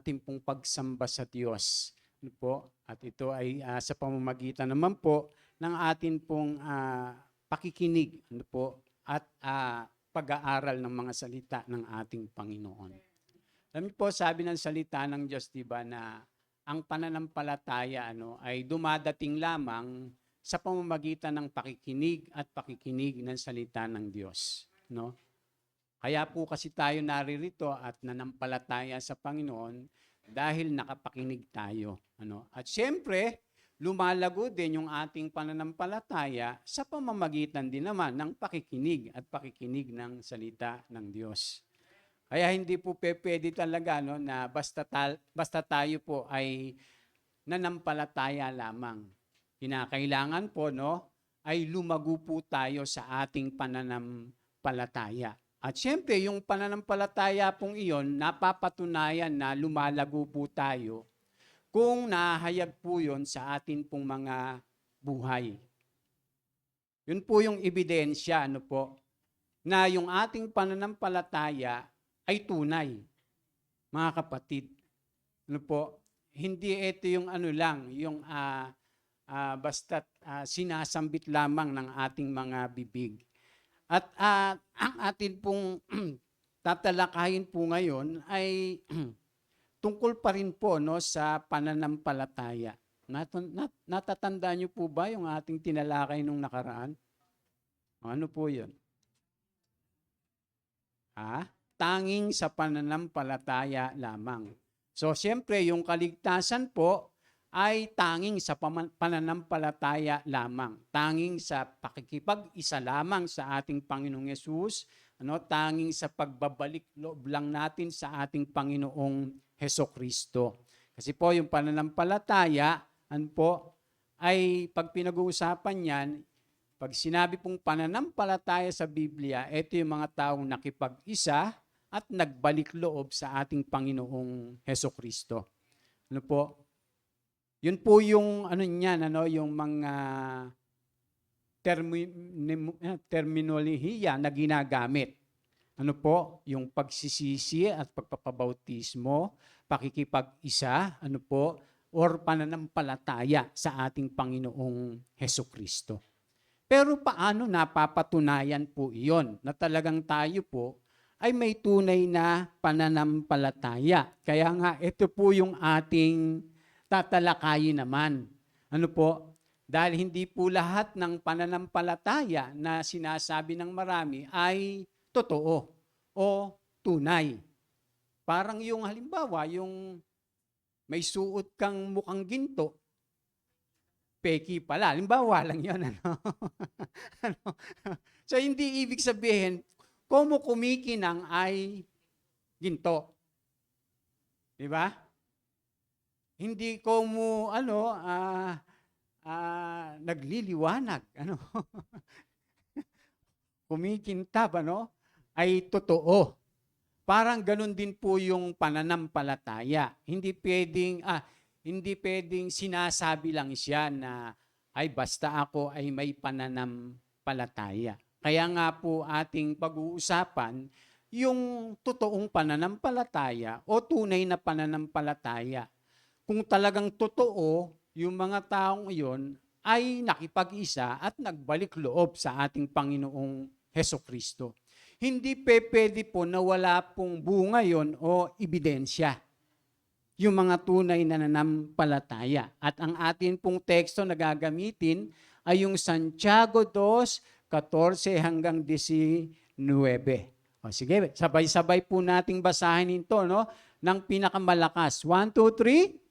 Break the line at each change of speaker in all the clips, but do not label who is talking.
ating pong pagsamba sa Diyos. Ano po? At ito ay sa pamamagitan naman po ng atin pong pakikinig, ano po, at pag-aaral ng mga salita ng ating Panginoon. Alam niyo po, sabi ng salita ng Diyos, di ba, na ang pananampalataya ay dumadating lamang sa pamamagitan ng pakikinig at pakikinig ng salita ng Diyos. No? Kaya po kasi tayo naririto at nanampalataya sa Panginoon dahil nakapakinig tayo. At siyempre, lumalago din yung ating pananampalataya sa pamamagitan din naman ng pakikinig at pakikinig ng salita ng Diyos. Kaya hindi po pwede talaga na basta tayo po ay nanampalataya lamang. Kinakailangan po ay lumago po tayo sa ating pananampalataya. At siyempre, yung pananampalataya pong iyon, napapatunayan na lumalago po tayo kung nahayag po yun sa atin pong mga buhay. Yun po yung ebidensya, na yung ating pananampalataya ay tunay, mga kapatid. Hindi ito yung yung basta't sinasambit lamang ng ating mga bibig. At ang atin pong tatalakayin po ngayon ay tungkol pa rin po sa pananampalataya. Natatandaan niyo po ba yung ating tinalakay nung nakaraan? Ano po yun? Tanging sa pananampalataya lamang. So, siyempre, yung kaligtasan po ay tanging sa pananampalataya lamang. Tanging sa pakikipag-isa lamang sa ating Panginoong Yesus, tanging sa pagbabalik loob lang natin sa ating Panginoong Hesukristo. Kasi po yung pananampalataya, ay pag pinag-uusapan yan, pag sinabi pong pananampalataya sa Biblia, ito yung mga taong nakipag-isa at nagbalik loob sa ating Panginoong Hesukristo. Yun po yung yung mga terminolohiya na ginagamit. Yung pagsisisi at pagpapabautismo, pakikipag-isa, or pananampalataya sa ating Panginoong Hesukristo. Pero paano napapatunayan po iyon na talagang tayo po ay may tunay na pananampalataya? Kaya nga ito po yung ating tatalakayin naman. Dahil hindi po lahat ng pananampalataya na sinasabi ng marami ay totoo o tunay. Parang yung halimbawa, yung may suot kang mukhang ginto, peki pala. Halimbawa lang yun. So hindi ibig sabihin, kung kumikinang ay ginto. Di ba? Hindi ko mo nagliliwanag, kumikintab, ay totoo. Parang ganun din po yung pananampalataya. Hindi pwedeng sinasabi lang siya na ay basta ako ay may pananampalataya. Kaya nga po ating pag-uusapan yung totoong pananampalataya o tunay na pananampalataya. Kung talagang totoo, yung mga taong iyon ay nakipag-isa at nagbalik loob sa ating Panginoong Hesukristo. Hindi pwede po na wala pong bunga yon o ebidensya. Yung mga tunay na nananampalataya. At ang atin pong teksto na gagamitin ay yung Santiago 2:14 hanggang 19. Sige, sabay-sabay po nating basahin ito, ng pinakamalakas. 1, 2, 3.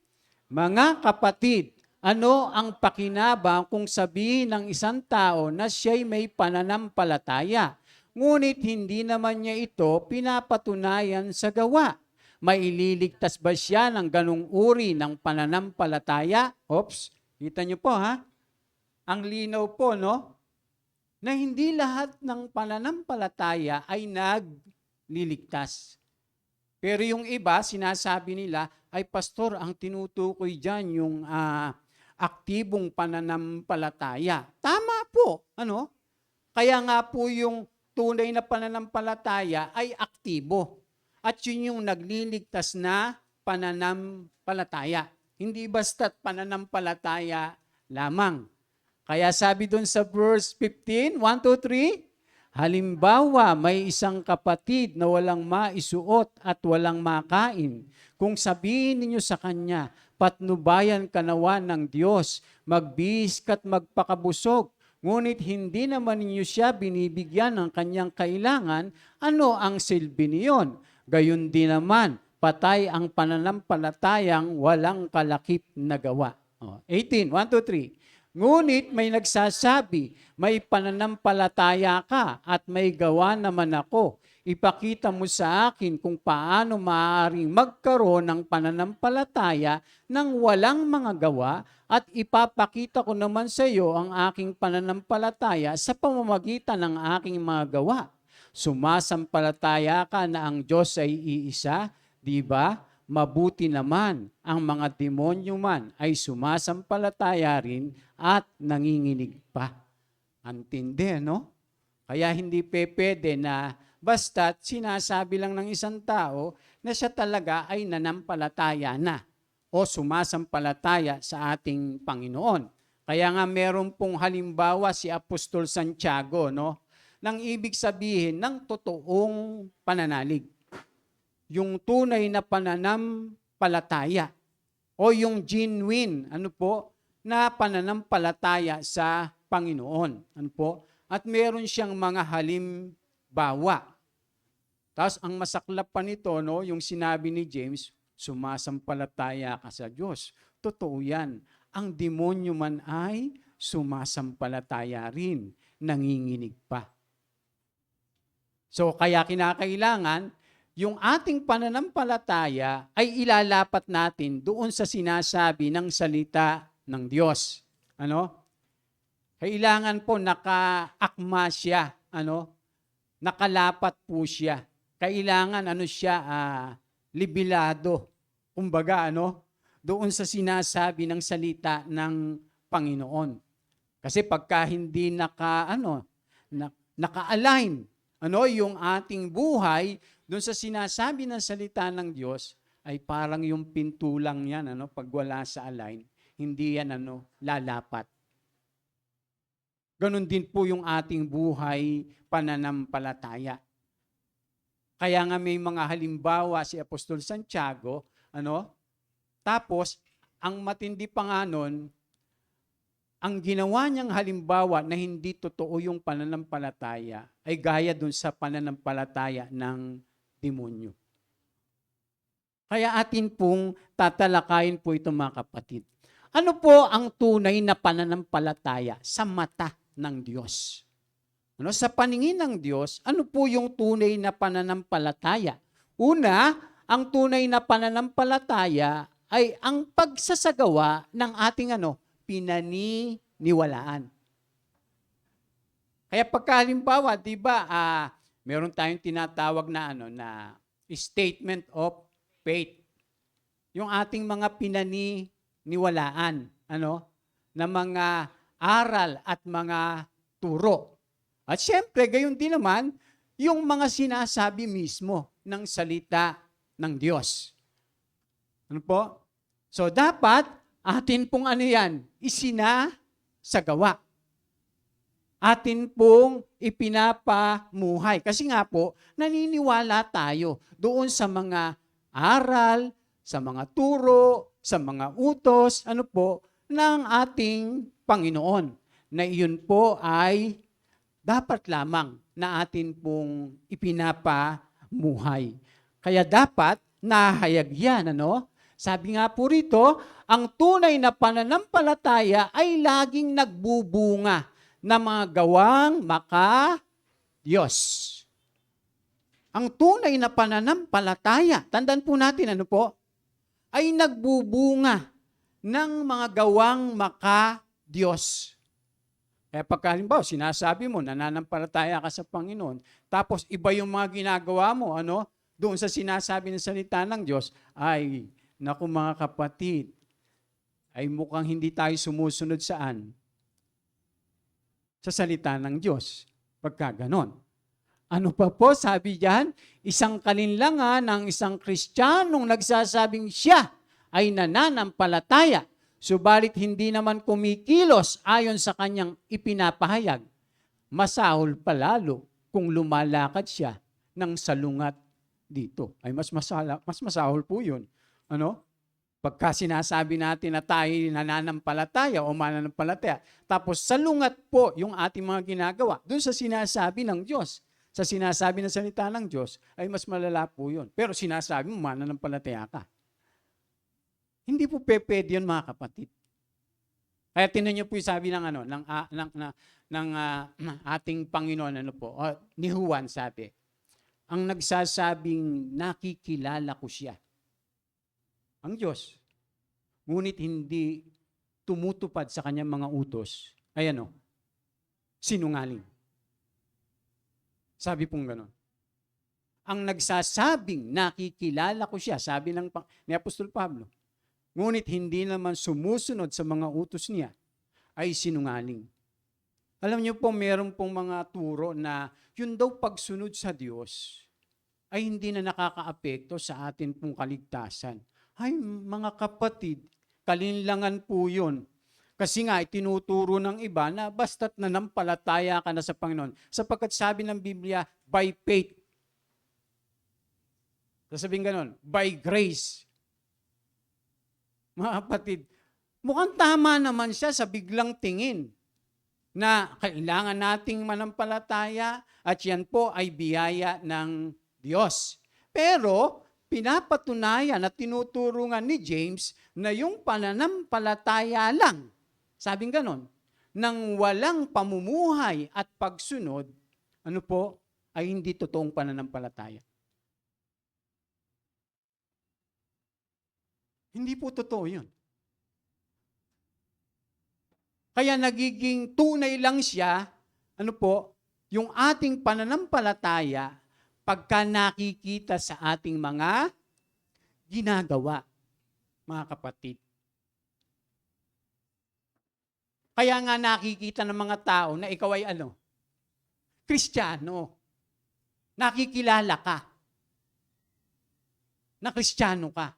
Mga kapatid, ano ang pakinabang kung sabihin ng isang tao na siya'y may pananampalataya, ngunit hindi naman niya ito pinapatunayan sa gawa? Maililigtas ba siya ng ganung uri ng pananampalataya? Kita niyo po Ang linaw po, na hindi lahat ng pananampalataya ay nagliligtas. Pero yung iba, sinasabi nila, ay pastor, ang tinutukoy dyan yung aktibong pananampalataya. Tama po, Kaya nga po yung tunay na pananampalataya ay aktibo. At yun yung nagliligtas na pananampalataya. Hindi basta't pananampalataya lamang. Kaya sabi doon sa verse 15, 1, 2, 3, halimbawa, may isang kapatid na walang maisuot at walang makain. Kung sabihin ninyo sa kanya, patnubayan ka nawa ng Diyos, magbihis ka't magpakabusog, ngunit hindi naman ninyo siya binibigyan ng kanyang kailangan, ano ang silbi niyon? Gayon din naman, patay ang pananampalatayang walang kalakip na gawa. 18, 1, 2, 3. Ngunit may nagsasabi, may pananampalataya ka at may gawa naman ako. Ipakita mo sa akin kung paano maaaring magkaroon ng pananampalataya ng walang mga gawa at ipapakita ko naman sa iyo ang aking pananampalataya sa pamamagitan ng aking mga gawa. Sumasampalataya ka na ang Diyos ay iisa, di ba? Mabuti naman, ang mga demonyo man ay sumasampalataya rin at nanginginig pa. Antindi, no? Kaya hindi pwede na basta't sinasabi lang ng isang tao na siya talaga ay nanampalataya na o sumasampalataya sa ating Panginoon. Kaya nga meron pong halimbawa si Apostol Santiago, no? Nang ibig sabihin ng totoong pananalig. Yung tunay na pananampalataya o yung genuine, na pananampalataya sa Panginoon. At meron siyang mga halimbawa. Tapos ang masaklap pa nito, no, yung sinabi ni James, sumasampalataya ka sa Diyos. Totoo yan. Ang demonyo man ay sumasampalataya rin, nanginginig pa. So kaya kinakailangan, yung ating pananampalataya ay ilalapat natin doon sa sinasabi ng salita ng Diyos. Kailangan po nakaakma siya, nakalapat po siya. Kailangan libilado. Kumbaga, doon sa sinasabi ng salita ng Panginoon. Kasi pagka hindi naka-align, yung ating buhay doon sa sinasabi ng salita ng Diyos, ay parang yung pintulang yan, pag wala sa align, hindi yan lalapat. Ganon din po yung ating buhay pananampalataya. Kaya nga may mga halimbawa si Apostol Santiago, tapos ang matindi pa nga nun, ang ginawa niyang halimbawa na hindi totoo yung pananampalataya ay gaya dun sa pananampalataya ng demonyo. Kaya atin pong tatalakayin po ito mga kapatid. Ano po ang tunay na pananampalataya sa mata ng Diyos? Sa paningin ng Diyos, ano po yung tunay na pananampalataya? Una, ang tunay na pananampalataya ay ang pagsasagawa ng ating pinaniniwalaan. Kaya pagkahalimbawa, di ba, meron tayong tinatawag na na statement of faith. Yung ating mga pinaniniwalaan, na mga aral at mga turo. At syempre, gayon din naman, yung mga sinasabi mismo ng salita ng Diyos. So, dapat, atin pong isinasagawa. Atin pong ipinapamuhay. Kasi nga po, naniniwala tayo doon sa mga aral, sa mga turo, sa mga utos, ng ating Panginoon. Na iyon po ay dapat lamang na atin pong ipinapamuhay. Kaya dapat nahayag yan, Sabi nga po rito, ang tunay na pananampalataya ay laging nagbubunga na mga gawang maka-Diyos. Ang tunay na pananampalataya, tandaan po natin, ay nagbubunga ng mga gawang maka-Diyos. Kaya pagkahalimbawa, sinasabi mo, nananampalataya ka sa Panginoon, tapos iba yung mga ginagawa mo, doon sa sinasabi ng salita ng Diyos, ay, naku mga kapatid, ay mukhang hindi tayo sumusunod saan? Sa salita ng Diyos, pagka ganon. Ano pa po sabi diyan? Isang kalinlangan ng isang Kristiyanong nagsasabing siya ay nananampalataya, subalit hindi naman kumikilos ayon sa kanyang ipinapahayag. Masahol palalo kung lumalakad siya ng salungat dito. Ay mas masahol po 'yun. Ano? Pagka sinasabi natin na tayo nananampalataya o mananampalataya, tapos salungat po yung ating mga ginagawa, doon sa sinasabi ng Diyos, sa sinasabi ng salita ng Diyos, ay mas malala po yun. Pero sinasabi mo, mananampalataya ka. Hindi po pwede yun, mga kapatid. Kaya tinan niyo po yung sabi ng, ating Panginoon, ni Juan sabi, ang nagsasabing nakikilala ko siya, ang Diyos, ngunit hindi tumutupad sa kanyang mga utos, ay sinungaling. Sabi pong gano'n. Ang nagsasabing nakikilala ko siya, sabi ni Apostol Pablo, ngunit hindi naman sumusunod sa mga utos niya, ay sinungaling. Alam niyo po, meron pong mga turo na yun daw pagsunod sa Diyos ay hindi na nakakaapekto sa atin pong kaligtasan. Ay, mga kapatid, kalinlangan po yun. Kasi nga, itinuturo ng iba na basta't nanampalataya ka na sa Panginoon. Sapagkat sabi ng Biblia, by faith. Sasabihin ganon, by grace. Mga kapatid, mukhang tama naman siya sa biglang tingin na kailangan nating manampalataya at yan po ay biyaya ng Diyos. Pero, pinapatunayan at tinuturungan ni James na yung pananampalataya lang, sabing ganon, nang walang pamumuhay at pagsunod, ay hindi totoong pananampalataya. Hindi po totoo yun. Kaya nagiging tunay lang siya, yung ating pananampalataya pagka nakikita sa ating mga ginagawa, mga kapatid. Kaya nga nakikita ng mga tao na ikaw ay Kristiyano. Nakikilala ka na Kristiyano ka.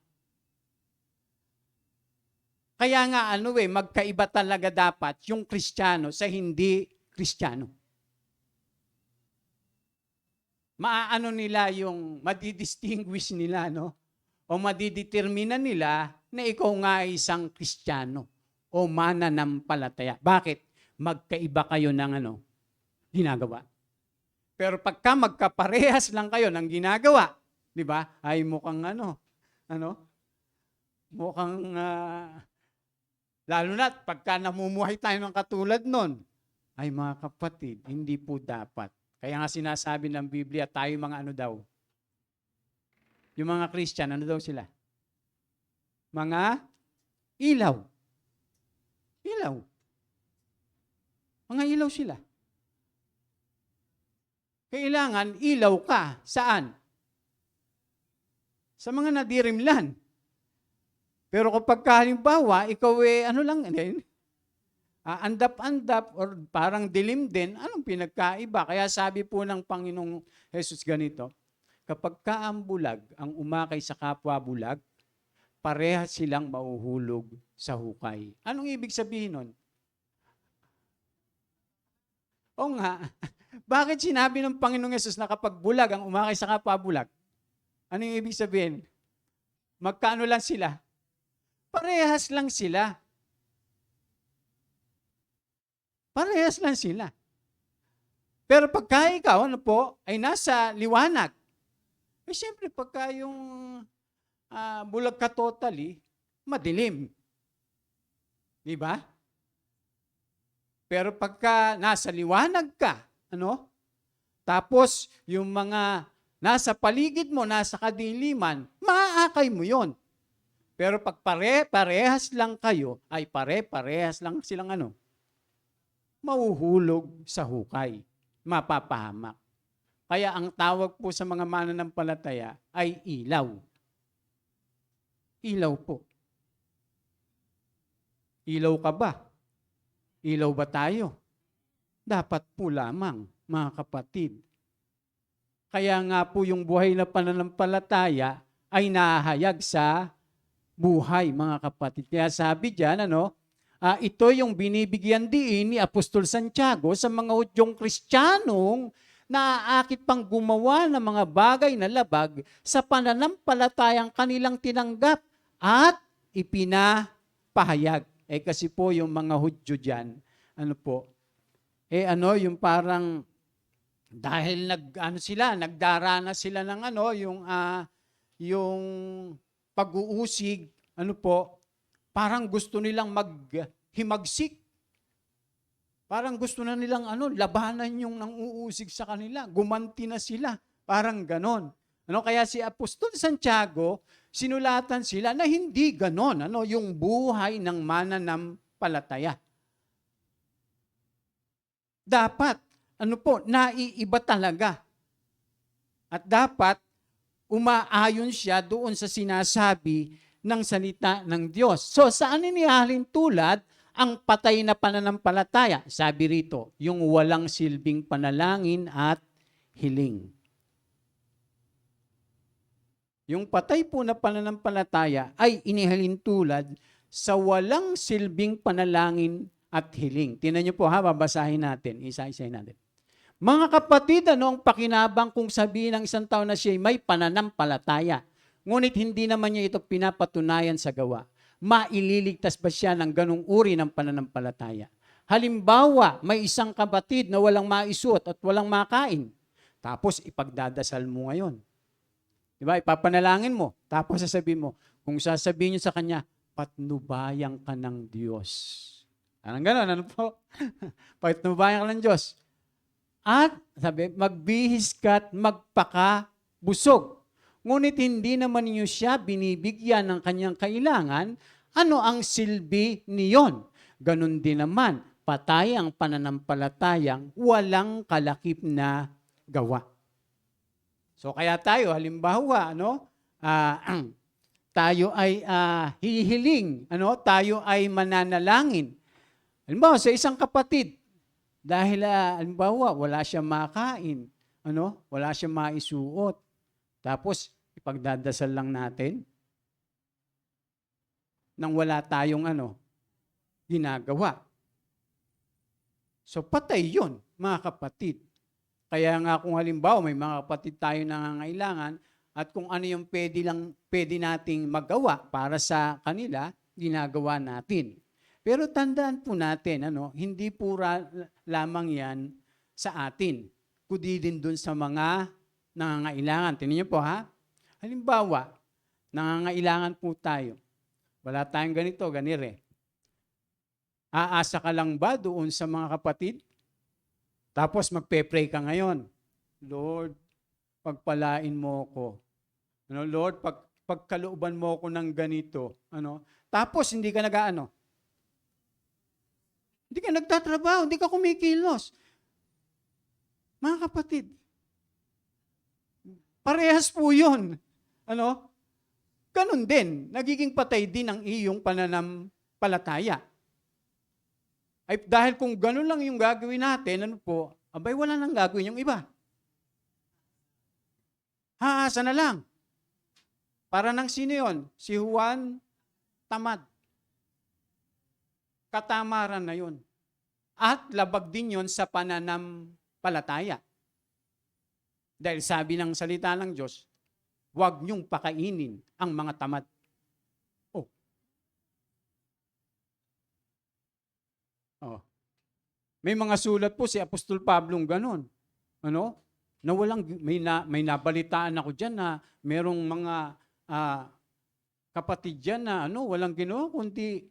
Kaya nga magkaiba talaga dapat yung Kristiyano sa hindi Kristiyano. Nila yung madidistinguish nila, o madidetermina nila na ikaw nga ay isang Kristiyano o mananampalataya. Bakit? Magkaiba kayo ng ginagawa. Pero pagka magkaparehas lang kayo ng ginagawa, di ba? Ay mukhang mukhang lalo na pagka namumuhay tayo ng katulad nun, ay mga kapatid, hindi po dapat. Kaya nga sinasabi ng Biblia, tayo mga daw? Yung mga Christian, daw sila? Mga ilaw. Ilaw. Mga ilaw sila. Kailangan ilaw ka. Saan? Sa mga nadirimlan. Pero kapag halimbawa, ikaw andap-andap or parang dilim din, anong pinagkaiba? Kaya sabi po ng Panginoong Jesus ganito, kapag ang bulag ang umakay sa kapwa bulag, parehas silang mauhulog sa hukay. Anong ibig sabihin nun? O nga, bakit sinabi ng Panginoong Jesus na kapag bulag ang umakay sa kapwa bulag? Anong ibig sabihin? Magkano lang sila? Parehas lang sila. Parehas lang sila. Pero pagka ikaw, ay nasa liwanag, siyempre pagka yung bulag ka totally, madilim. Di ba? Pero pagka nasa liwanag ka, tapos yung mga nasa paligid mo, nasa kadiliman, maaakay mo yon. Pero pag parehas lang kayo, ay parehas lang silang mauhulog sa hukay, mapapahamak. Kaya ang tawag po sa mga mananampalataya ay ilaw. Ilaw po. Ilaw ka ba? Ilaw ba tayo? Dapat po lamang, mga kapatid. Kaya nga po yung buhay na pananampalataya ay nahayag sa buhay, mga kapatid. Kaya sabi diyan, ito yung binibigyan diin ni Apostol Santiago sa mga Hudyong Kristiyanong naaakit pang gumawa ng mga bagay na labag sa pananampalatayang kanilang tinanggap at ipinapahayag. Kasi po yung mga Hudyo diyan, yung parang dahil nagdarana sila ng yung pag-uusig, parang gusto nilang maghimagsik. Parang gusto na nilang labanan yung nang-uusig sa kanila. Gumanti na sila. Parang ganon. Kaya si Apostol Santiago, sinulatan sila na hindi ganon, yung buhay ng mananampalataya. Dapat, naiiba talaga. At dapat, umaayon siya doon sa sinasabi ng salita ng Diyos. So, saan inihalin tulad ang patay na pananampalataya? Sabi rito, yung walang silbing panalangin at hiling. Yung patay po na pananampalataya ay inihalin tulad sa walang silbing panalangin at hiling. Tingnan niyo po babasahin natin, isa-isahin natin. Mga kapatid, ang pakinabang kung sabihin ng isang tao na siya may pananampalataya, ngunit hindi naman niya ito pinapatunayan sa gawa? Maililigtas ba siya ng ganung uri ng pananampalataya? Halimbawa, may isang kapatid na walang maisuot at walang makain. Tapos ipagdadasal mo ngayon. Diba? Ipapanalangin mo. Tapos sasabihin mo, kung sasabihin niyo sa kanya, patnubayan ka ng Diyos. Anong gano'n? Patnubayan ka ng Diyos. At sabi, magbihis ka't magpakabusog. Ngunit hindi naman niyo siya binibigyan ng kanyang kailangan, ano ang silbi niyon? Ganun din naman, patay ang pananampalatayang walang kalakip na gawa. So kaya tayo, halimbawa, tayo ay hihiling, tayo ay mananalangin. Halimbawa, sa isang kapatid, dahil halimbawa, wala siyang makain, wala siyang maisuot. Tapos, ipagdadasal lang natin nang wala tayong ginagawa. So, patay yun, mga kapatid. Kaya nga kung halimbawa, may mga kapatid tayo nangangailangan at kung ano yung pwede nating magawa para sa kanila, ginagawa natin. Pero tandaan po natin, hindi pura lamang yan sa atin, kundi din dun sa mga nangangailangan. Tingnan niyo po Halimbawa, nangangailangan po tayo. Wala tayong ganito, ganire. Aasa ka lang ba doon sa mga kapatid? Tapos magpe-pray ka ngayon. Lord, pagpalain mo ko. Lord, pagkalooban mo ko ng ganito. Tapos hindi ka hindi ka nagtatrabaho, hindi ka kumikilos. Mga kapatid, parehas po yun. Ganun din. Nagiging patay din ang iyong pananampalataya. Ay dahil kung ganun lang yung gagawin natin, abay wala nang gagawin yung iba. Haasa na lang. Para ng sino yun? Si Juan Tamad. Katamaran na yun. At labag din yun sa pananampalataya. Dahil sabi ng salita ng Diyos, huwag niyong pakainin ang mga tamad. May mga sulat po si Apostol Pablong ganon. Na walang, may nabalitaan ako dyan na merong mga kapatid dyan na walang ginawa kundi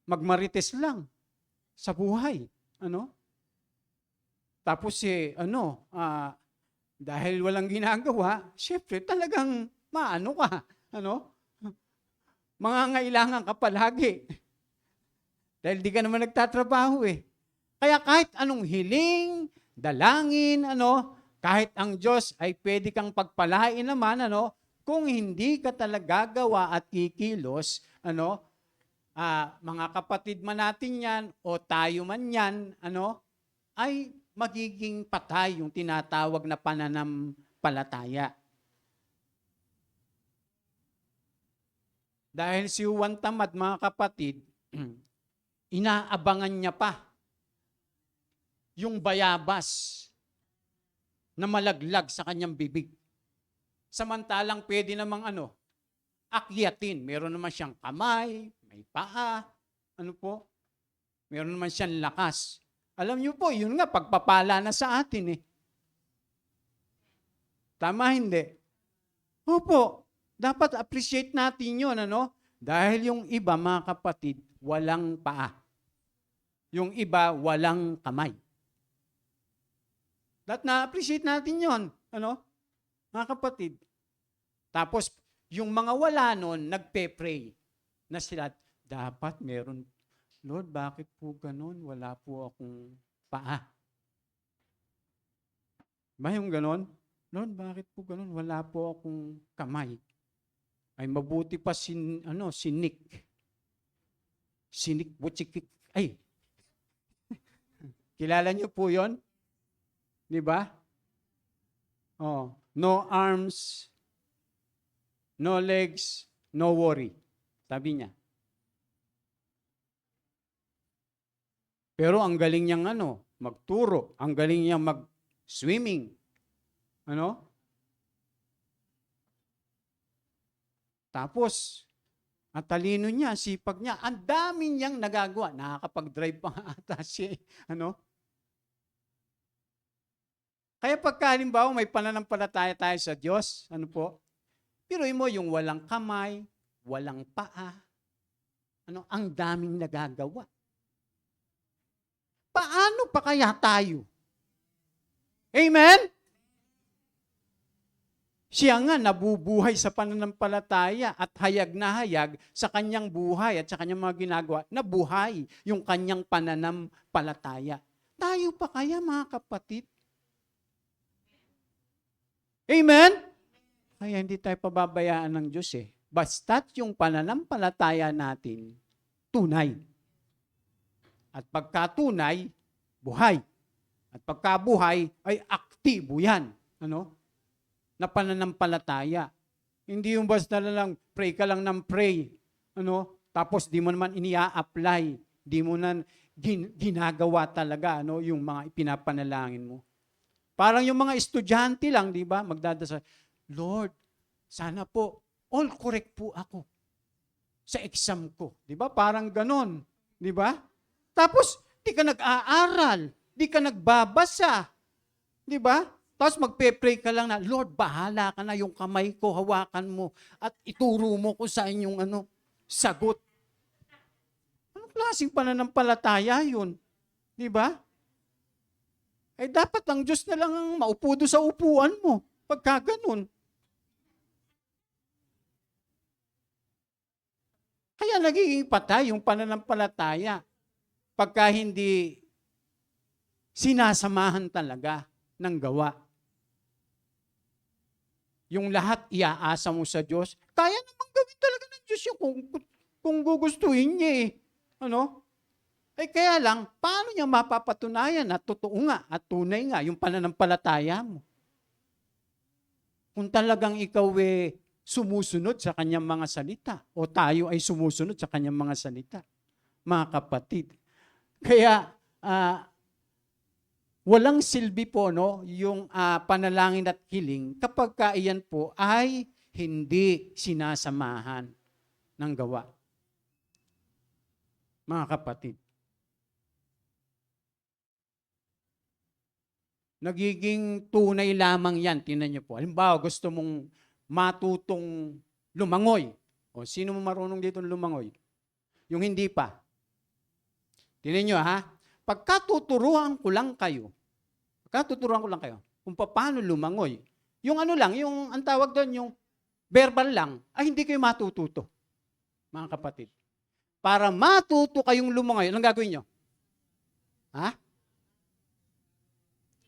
magmarites lang sa buhay. Tapos dahil walang ginagawa, syempre talagang maano ka. Mangangailangan ka palagi. Dahil di ka naman nagtatrabaho Kaya kahit anong hiling, dalangin, kahit ang Diyos ay pwede kang pagpalain naman, kung hindi ka talaga gagawa at kikilos, mga kapatid man natin yan o tayo man yan, ay magiging patay yung tinatawag na pananampalataya. Dahil si Juan Tamad, mga kapatid, inaabangan niya pa yung bayabas na malaglag sa kanyang bibig. Samantalang pwede namang akyatin. Meron naman siyang kamay, may paa, meron naman siyang lakas. Alam niyo po, yun nga, pagpapala na sa atin eh. Tama hindi? Opo, dapat appreciate natin yun, Dahil yung iba, mga kapatid, walang paa. Yung iba, walang kamay. Dapat na-appreciate natin yun, mga kapatid. Tapos, yung mga wala nun, nagpe-pray na sila, dapat meron, Lord, bakit po ganun? Wala po akong paa. Ba yung ganun? Lord, bakit po ganun? Wala po akong kamay. Ay mabuti pa si Nick. Si Nick Butchikik. Ay. Kilala niyo po 'yon? 'Di ba? Oh, no arms, no legs, no worry. Sabi niya. Pero ang galing niyang magturo, ang galing niyang mag-swimming. Tapos, ang talino niya, sipag niya, ang dami niyang nagagawa. Nakakapag-drive pa nga ata siya. Kaya pagka halimbawa may pananampalataya tayo sa Diyos, piruin mo yung walang kamay, walang paa, ang daming nagagawa. Paano pa kaya tayo? Amen? Siya nga nabubuhay sa pananampalataya at hayag na hayag sa kanyang buhay at sa kanyang mga ginagawa, nabuhay yung kanyang pananampalataya. Tayo pa kaya, mga kapatid? Amen? Kaya hindi tayo pababayaan ng Diyos eh. Basta't yung pananampalataya natin, tunay. At pagkatunay, buhay. At pagkabuhay, ay aktibo yan. Na pananampalataya. Hindi yung basta na lang, pray ka lang ng pray. Tapos di mo naman inia-apply. Di mo na ginagawa talaga yung mga ipinapanalangin mo. Parang yung mga estudyante lang, di ba? Magdadasal, Lord, sana po, all correct po ako sa exam ko. Di ba? Parang ganon. Di ba? Tapos, di ka nag-aaral. Di ka nagbabasa. Di ba? Tapos magpe-pray ka lang na, Lord, bahala ka na, yung kamay ko, hawakan mo, at ituro mo kung saan yung sagot. Anong klaseng pananampalataya yun? Di ba? Eh dapat ang Diyos na lang ang maupo doon sa upuan mo, pagka ganun. Kaya nagiging patay yung pananampalataya pagka hindi sinasamahan talaga ng gawa. Yung lahat iaasa mo sa Diyos, kaya namang gawin talaga ng Diyos yun kung gugustuhin niya eh. Kaya lang, paano niya mapapatunayan na totoo nga at tunay nga yung pananampalataya mo? Kung talagang ikaw sumusunod sa kanyang mga salita o tayo ay sumusunod sa kanyang mga salita, mga kapatid. Kaya, walang silbi po yung panalangin at hiling kapag iyan po ay hindi sinasamahan ng gawa. Mga kapatid. Nagiging tunay lamang yan. Tingnan niyo po. Halimbawa, gusto mong matutong lumangoy. O sino mo marunong dito lumangoy? Yung hindi pa. Tingnan niyo pagkatuturuan ko lang kayo kung paano lumangoy. Yung yung ang tawag doon, yung verbal lang, ay hindi kayo matututo. Mga kapatid. Para matuto kayong lumangoy, anong gagawin niyo?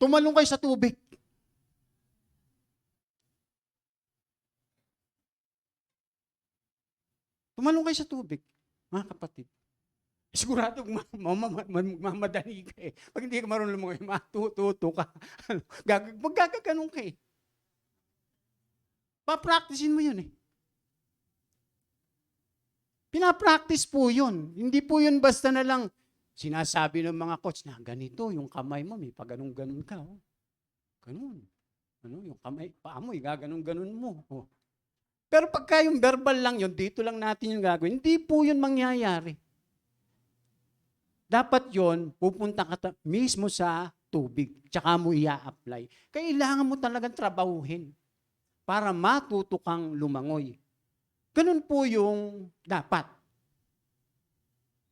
Tumalong kayo sa tubig. Tumalong kayo sa tubig, mga kapatid. Sigurado mamadali ka eh. Pag hindi ka marunong lumangoy, matututo ka. Magkakaganon ka eh. Papracticein mo yun eh. Pinapractice po yun. Hindi po yun basta na lang sinasabi ng mga coach na ganito, yung kamay mo, may pag-ganun-ganun ka. Oh. Ganun. Yung kamay, paa mo, igaganun-ganun mo. Oh. Pero pagka yung verbal lang yun, dito lang natin yung gagawin, hindi po yun mangyayari. Dapat yun, pupunta ka mismo sa tubig, tsaka mo i-apply. Kailangan mo talagang trabahuhin para matuto kang lumangoy. Ganun po yung dapat.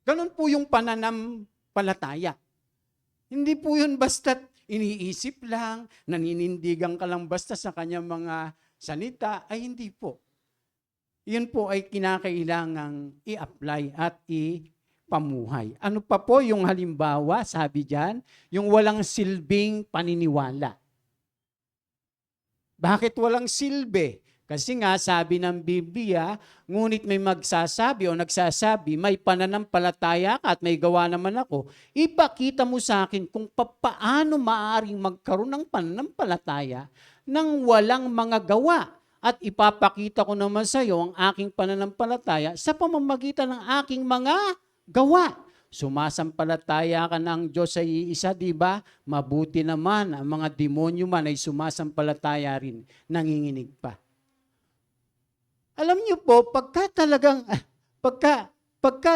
Ganun po yung pananampalataya. Hindi po yun basta't iniisip lang, naninindigan ka lang basta sa kanyang mga salita, ay hindi po. Yun po ay kinakailangang i-apply at pamuhay. Ano pa po yung halimbawa, sabi diyan, yung walang silbing paniniwala. Bakit walang silbi? Kasi nga sabi ng Biblia, ngunit may magsasabi o nagsasabi, may pananampalataya ka at may gawa naman ako, ipakita mo sa akin kung paano maaaring magkaroon ng pananampalataya nang walang mga gawa. At ipapakita ko naman sa iyo ang aking pananampalataya sa pamamagitan ng aking mga gawa. Sumasampalataya ka ng Diyos sa iisa, di ba? Mabuti naman ang mga demonyo man ay sumasampalataya rin, nanginginig pa. Alam niyo po, pagka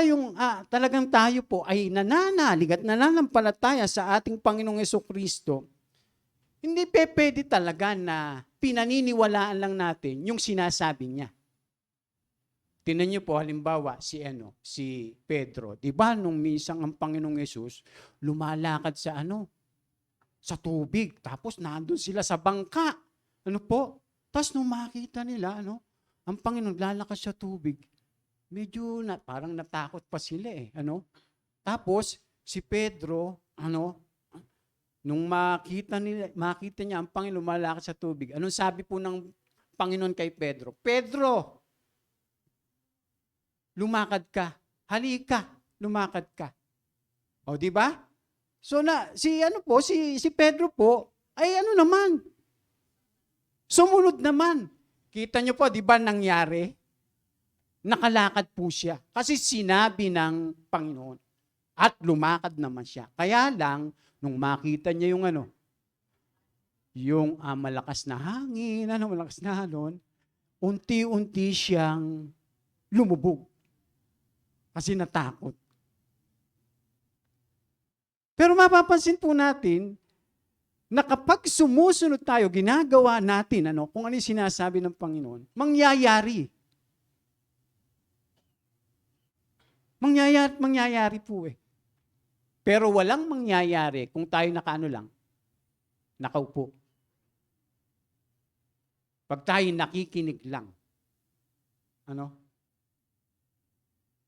yung talagang tayo po ay nananalig at nananampalataya sa ating Panginoong Jesucristo, hindi pwede talaga na pinaniniwalaan lang natin yung sinasabi niya. Tingnan niyo po halimbawa si Pedro. 'Di ba nung minsan ang Panginoong Hesus lumalakad sa tubig, tapos nandoon sila sa bangka. Tapos nung makita nila ang Panginoon lalakad sa tubig, medyo parang natakot pa sila Tapos si Pedro, nung makita niya ang Panginoon lumalakad sa tubig, anong sabi po ng Panginoon kay Pedro? Pedro, lumakad ka. Halika, lumakad ka. O, di ba? So si Pedro po ay naman. Sumunod naman. Kita niyo po, di ba nangyari? Nakalakad po siya. Kasi sinabi ng Panginoon. At lumakad naman siya. Kaya lang, nung makita niya yung malakas na hangin, malakas na halon, unti-unti siyang lumubog. Kasi natakot. Pero mapapansin po natin, na kapag sumusunod tayo, ginagawa natin, kung ano yung sinasabi ng Panginoon, mangyayari. Mangyayari po Pero walang mangyayari kung tayo nakaupo. Pag tayo nakikinig lang.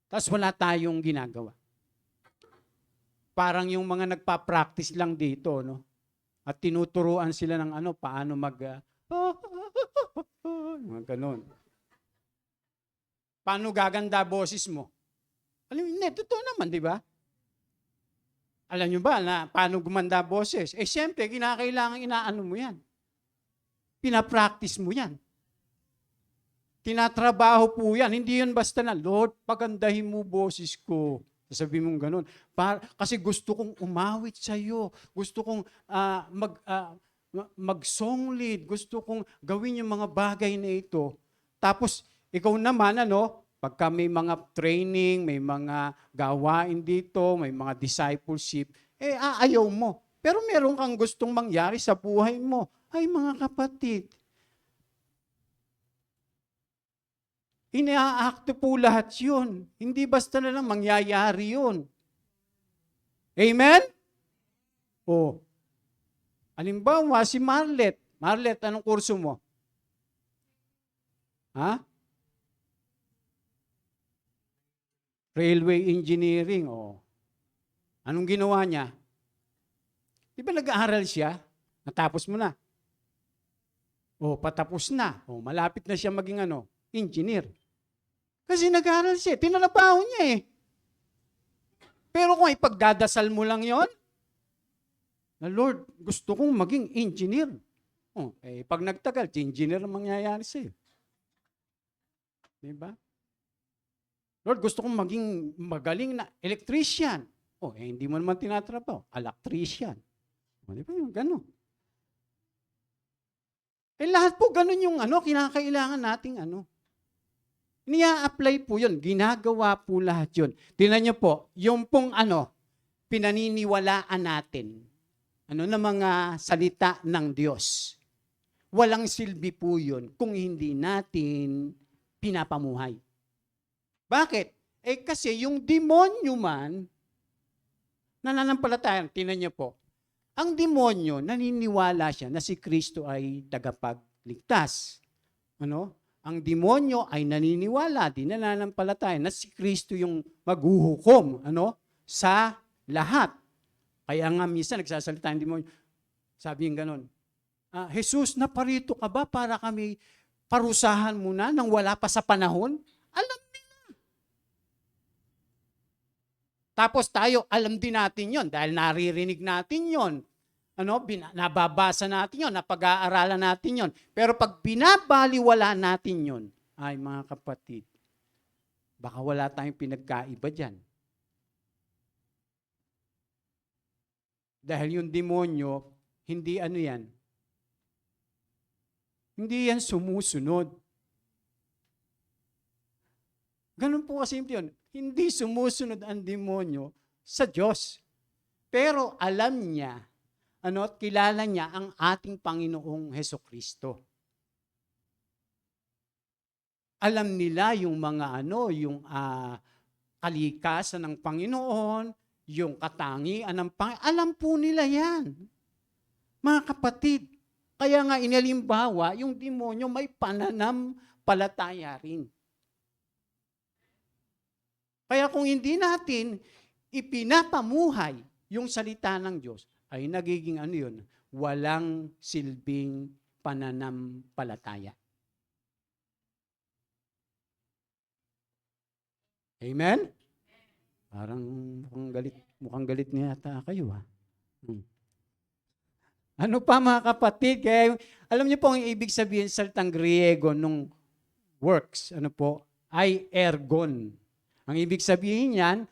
Tapos wala tayong ginagawa. Parang yung mga nagpa-practice lang dito, At tinuturuan sila ng paano mga ganun. Paano gaganda boses mo? Alam niyo, totoo naman, di ba? Alam niyo ba na paano gumanda boses? Siyempre, kinakailangan inaano mo yan. Pinapractice mo yan. Tinatrabaho po yan. Hindi yan basta na, Lord, pagandahin mo boses ko. Sasabihin mong ganun. Kasi gusto kong umawit sa iyo. Gusto kong mag-song lead. Gusto kong gawin yung mga bagay na ito. Tapos, ikaw naman, pagka may mga training, may mga gawain dito, may mga discipleship, ayaw mo. Pero meron kang gustong mangyari sa buhay mo. Ay, mga kapatid, ina-acto po lahat yun. Hindi basta na lang mangyayari yun. Amen? Halimbawa, si Marlet. Marlet, anong kurso mo? Railway engineering. Anong ginawa niya? Di ba nag-aaral siya? Natapos mo na. Patapos na. Malapit na siya maging engineer. Kasi nag-aaral siya. Tinalabaho niya Pero kung ipagdadasal mo lang yon, na Lord, gusto kong maging engineer. Pag nagtagal, engineer ang mangyayari sa'yo. Di ba? Lord, gusto kong maging magaling na electrician. Hindi mo naman tinatrabaho. Electrician. Di ba yung gano'n? Lahat po gano'n yung kinakailangan nating Nia-apply po yun. Ginagawa po lahat yun. Tingnan niyo po, yung pong pinaniniwalaan natin na mga salita ng Diyos. Walang silbi po yun kung hindi natin pinapamuhay. Bakit? Kasi yung demonyo man, nananampalataya, tingnan niyo po, ang demonyo, naniniwala siya na si Kristo ay tagapagligtas. Ang demonyo ay naniniwala, nananampalataya na si Kristo yung maghuhukom, sa lahat. Kaya nga minsan nagsasalita ang demonyo, sabi yung ganon, Jesus, naparito ka ba para kami parusahan mo na nang wala pa sa panahon? Alam nila. Tapos tayo, alam din natin yon dahil naririnig natin yon. Nababasa natin yon, napag-aaralan natin yon. Pero pag binabaliwala natin yon, ay mga kapatid, baka wala tayong pinagkaiba dyan. Dahil yung demonyo, hindi yan. Hindi yan sumusunod. Ganun po kasimple yun. Hindi sumusunod ang demonyo sa Diyos. Pero alam niya, at kilala niya ang ating Panginoong Hesukristo. Alam nila yung mga yung kalikasan ng Panginoon, yung katangian ng Panginoon. Alam po nila yan. Mga kapatid, kaya nga inalimbawa, yung demonyo may pananampalataya rin. Kaya kung hindi natin ipinapamuhay yung salita ng Diyos, ay nagiging walang silbing pananampalataya. Amen? Parang mukhang galit niya yata kayo. Ano pa mga kapatid? Kaya, alam niyo po ang ibig sabihin sa salitang Griego nung works, ay ergon. Ang ibig sabihin niyan,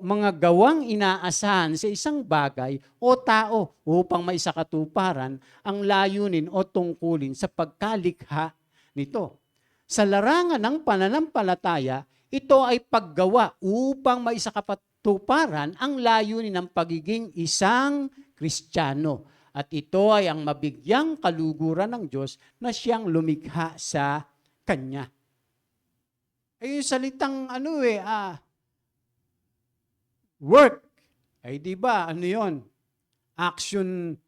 mga gawang inaasahan sa isang bagay o tao upang maisakatuparan ang layunin o tungkulin sa pagkalikha nito. Sa larangan ng pananampalataya, ito ay paggawa upang maisakatuparan ang layunin ng pagiging isang Kristiyano. At ito ay ang mabigyang kaluguran ng Diyos na siyang lumikha sa Kanya. Yung salitang work. Ay di ba, yon? Action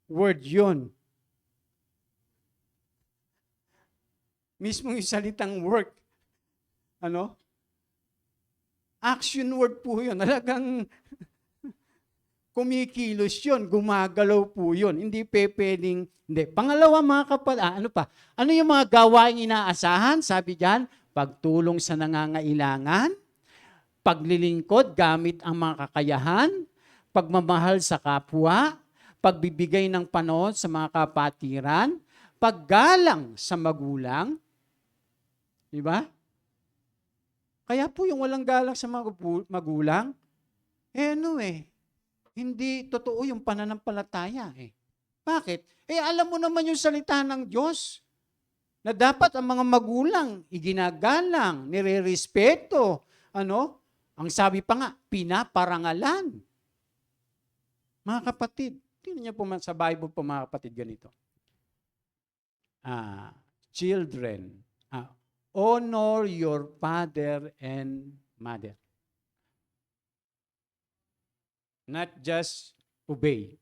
word yon. Mismo yung salitang work. Action word po yun. Talagang kumikilos yun, gumagalaw po yun. Hindi pwedeng, hindi. Pangalawa mga kapatid, pa? Ano yung mga gawaing inaasahan? Sabi diyan, pagtulong sa nangangailangan, paglilingkod gamit ang mga kakayahan, pagmamahal sa kapwa, pagbibigay ng panahon sa mga kapatiran, paggalang sa magulang. Di ba? Kaya po yung walang galang sa mga magulang, hindi totoo yung pananampalataya. Bakit? Alam mo naman yung salita ng Diyos na dapat ang mga magulang iginagalang, nirerespeto, ang sabi pa nga, pinaparangalan. Mga kapatid, tingnan niyo po sa Bible po mga kapatid ganito. Children, honor your father and mother. Not just obey.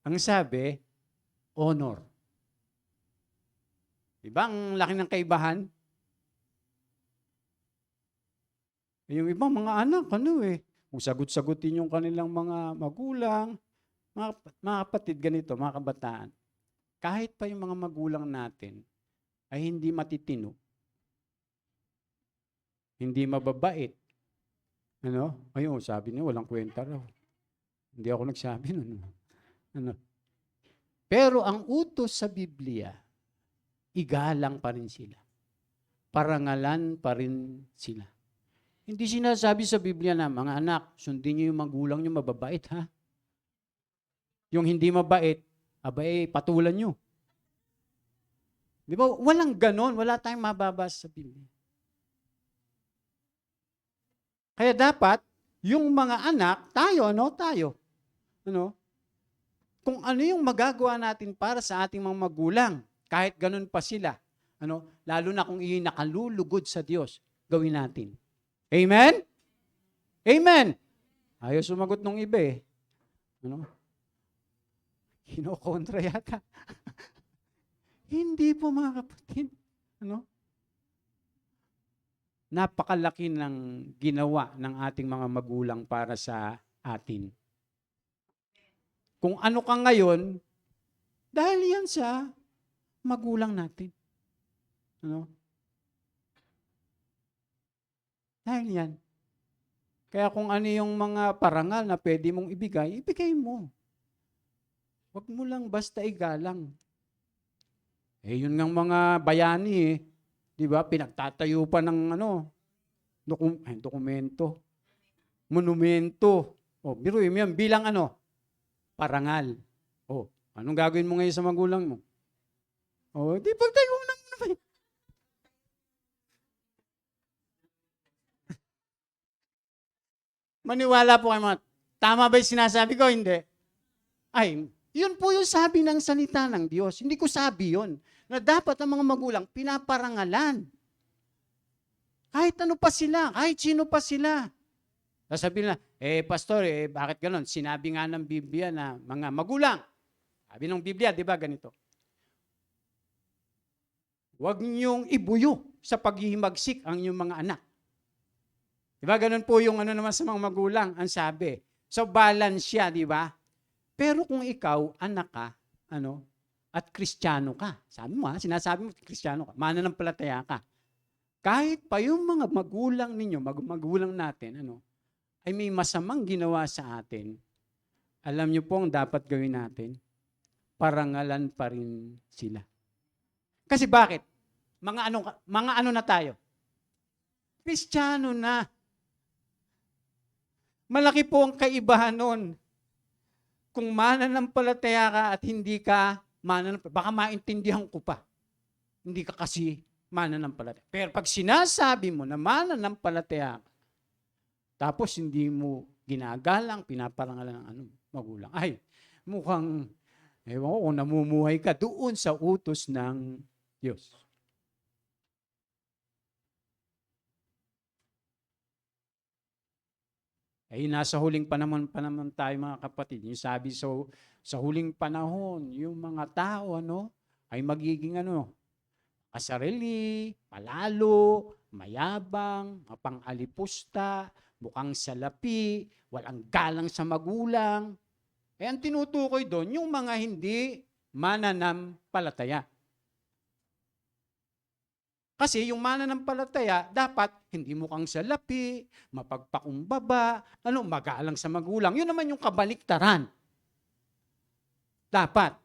Ang sabi, honor. Diba ang laki ng kaibahan? Yung ibang mga anak, kung sagot-sagutin yung kanilang mga magulang, mga kapatid ganito, mga kabataan, kahit pa yung mga magulang natin ay hindi matitino, hindi mababait. Ayun, sabi niya, walang kwenta raw. Hindi ako nagsabi nun. Pero ang utos sa Biblia, igalang pa rin sila. parangalan pa rin sila. Hindi sinasabi sa Biblia na, mga anak, sundin niyo yung magulang niyo mababait, ha? Yung hindi mabait, abay, patulan niyo. Di ba? Walang ganon. Wala tayong mababasa sa Biblia. Kaya dapat, yung mga anak, tayo, kung ano yung magagawa natin para sa ating mga magulang, kahit ganon pa sila, lalo na kung iyon nakalulugod sa Diyos, gawin natin. Amen? Amen! Ayaw sumagot nung iba eh. Kinokontra yata. Hindi po mga kapatid. Napakalaki ng ginawa ng ating mga magulang para sa atin. Kung ano ka ngayon, dahil yan sa magulang natin. Dahil yan. Kaya kung ano yung mga parangal na pwede mong ibigay, ibigay mo. Huwag mo lang basta igalang. Yun ng mga bayani eh. Di ba? Pinagtatayo pa ng dokumento. Monumento. Biruin mo yan bilang parangal. Anong gagawin mo ngayon sa magulang mo? Di pagtayo mo lang naman. Maniwala po kayo mga, tama ba yung sinasabi ko? Hindi. Ay, yun po yung sabi ng salita ng Diyos. Hindi ko sabi yun. Na dapat ang mga magulang pinaparangalan. Kahit ano pa sila, kahit sino pa sila. Sasabihin na, pastor, bakit ganon? Sinabi nga ng Biblia na mga magulang. Sabi ng Biblia, di ba ganito? Huwag niyong ibuyo sa paghihimagsik ang inyong mga anak. Di ba? Ganun po yung naman sa mga magulang, ang sabi. So, balance siya, di ba? Pero kung ikaw, anak ka, at Kristiyano ka, sabi mo sinasabi mo, Kristiyano ka, mananampalataya ka. Kahit pa yung mga magulang ninyo, magulang natin, ay may masamang ginawa sa atin, alam niyo po ang dapat gawin natin? Parangalan pa rin sila. Kasi bakit? Mga ano na tayo? Kristiyano na. Malaki po ang kaibahan nun. Kung mananampalataya ka at hindi ka mananampalataya, baka maintindihan ko pa. Hindi ka kasi mananampalataya. Pero pag sinasabi mo na mananampalataya ka, tapos hindi mo ginagalang, pinaparangalan ng magulang, ay, mukhang, ewan ko kung namumuhay ka doon sa utos ng Diyos. Nasa huling panahon tayo mga kapatid. Yung sabi sa huling panahon, yung mga tao ay magiging kasarili, palalo, mayabang, mapang-alipusta, mukhang salapi, walang galang sa magulang. Ang tinutukoy doon, yung mga hindi mananampalataya. Kasi yung mananampalataya, dapat hindi mukhang salapi, mapagpakumbaba, magalang sa magulang. Yun naman yung kabaliktaran. Dapat,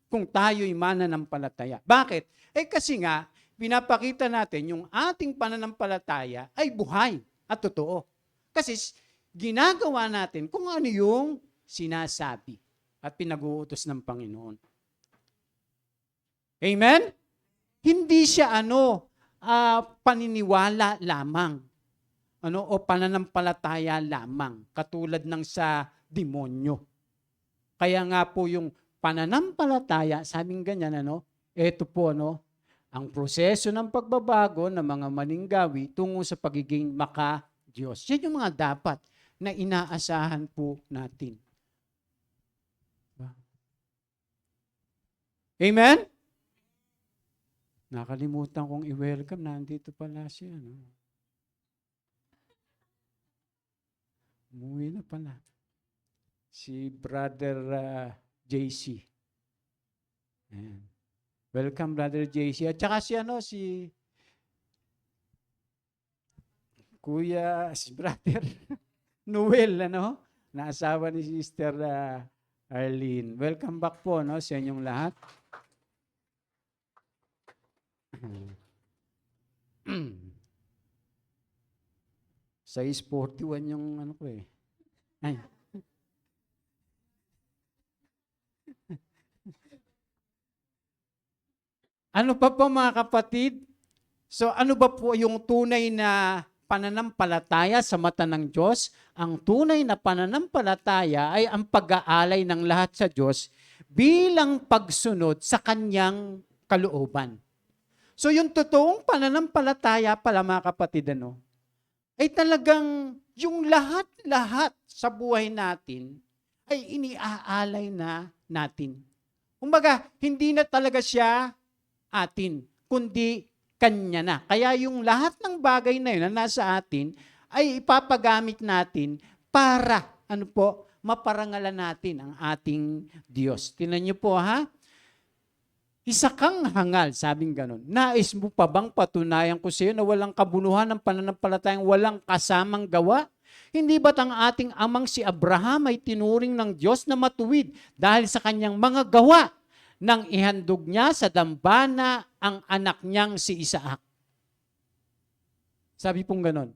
kung tayo'y mananampalataya. Bakit? Kasi nga, pinapakita natin yung ating pananampalataya ay buhay at totoo. Kasi ginagawa natin kung ano yung sinasabi at pinag-uutos ng Panginoon. Amen? Hindi siya paniniwala lamang o pananampalataya lamang katulad ng sa demonyo. Kaya nga po yung pananampalataya, sabing ganyan, ito po, ang proseso ng pagbabago ng mga maninggawi tungo sa pagiging maka-Diyos. Yan yung mga dapat na inaasahan po natin. Amen? Nakalimutan kong i-welcome. Nandito pala siya. Umuwi na pala. Si Brother JC. Ayan. Welcome, Brother JC. At saka si Kuya, si Brother Noel, na asawa ni Sister Arlene. Welcome back po, sa inyong lahat. Size 41 yung ano ko eh. Ay. Ano pa po mga kapatid? So ano ba po yung tunay na pananampalataya sa mata ng Diyos? Ang tunay na pananampalataya ay ang pag-aalay ng lahat sa Diyos bilang pagsunod sa kanyang kalooban. So yung totoong pananampalataya pala mga kapatid, ay talagang yung lahat-lahat sa buhay natin ay iniaalay na natin. Kumbaga, hindi na talaga siya atin, kundi kanya na. Kaya yung lahat ng bagay na yun na nasa atin ay ipapagamit natin para, maparangalan natin ang ating Diyos. Tingnan niyo po ha, isa kang hangal, sabing ganon. Nais mo pa bang patunayan ko sa iyo na walang kabunuhan ng pananampalatayang walang kasamang gawa? Hindi ba't ang ating amang si Abraham ay tinuring ng Diyos na matuwid dahil sa kanyang mga gawa nang ihandog niya sa dambana ang anak niyang si Isaac? Sabi pong ganon.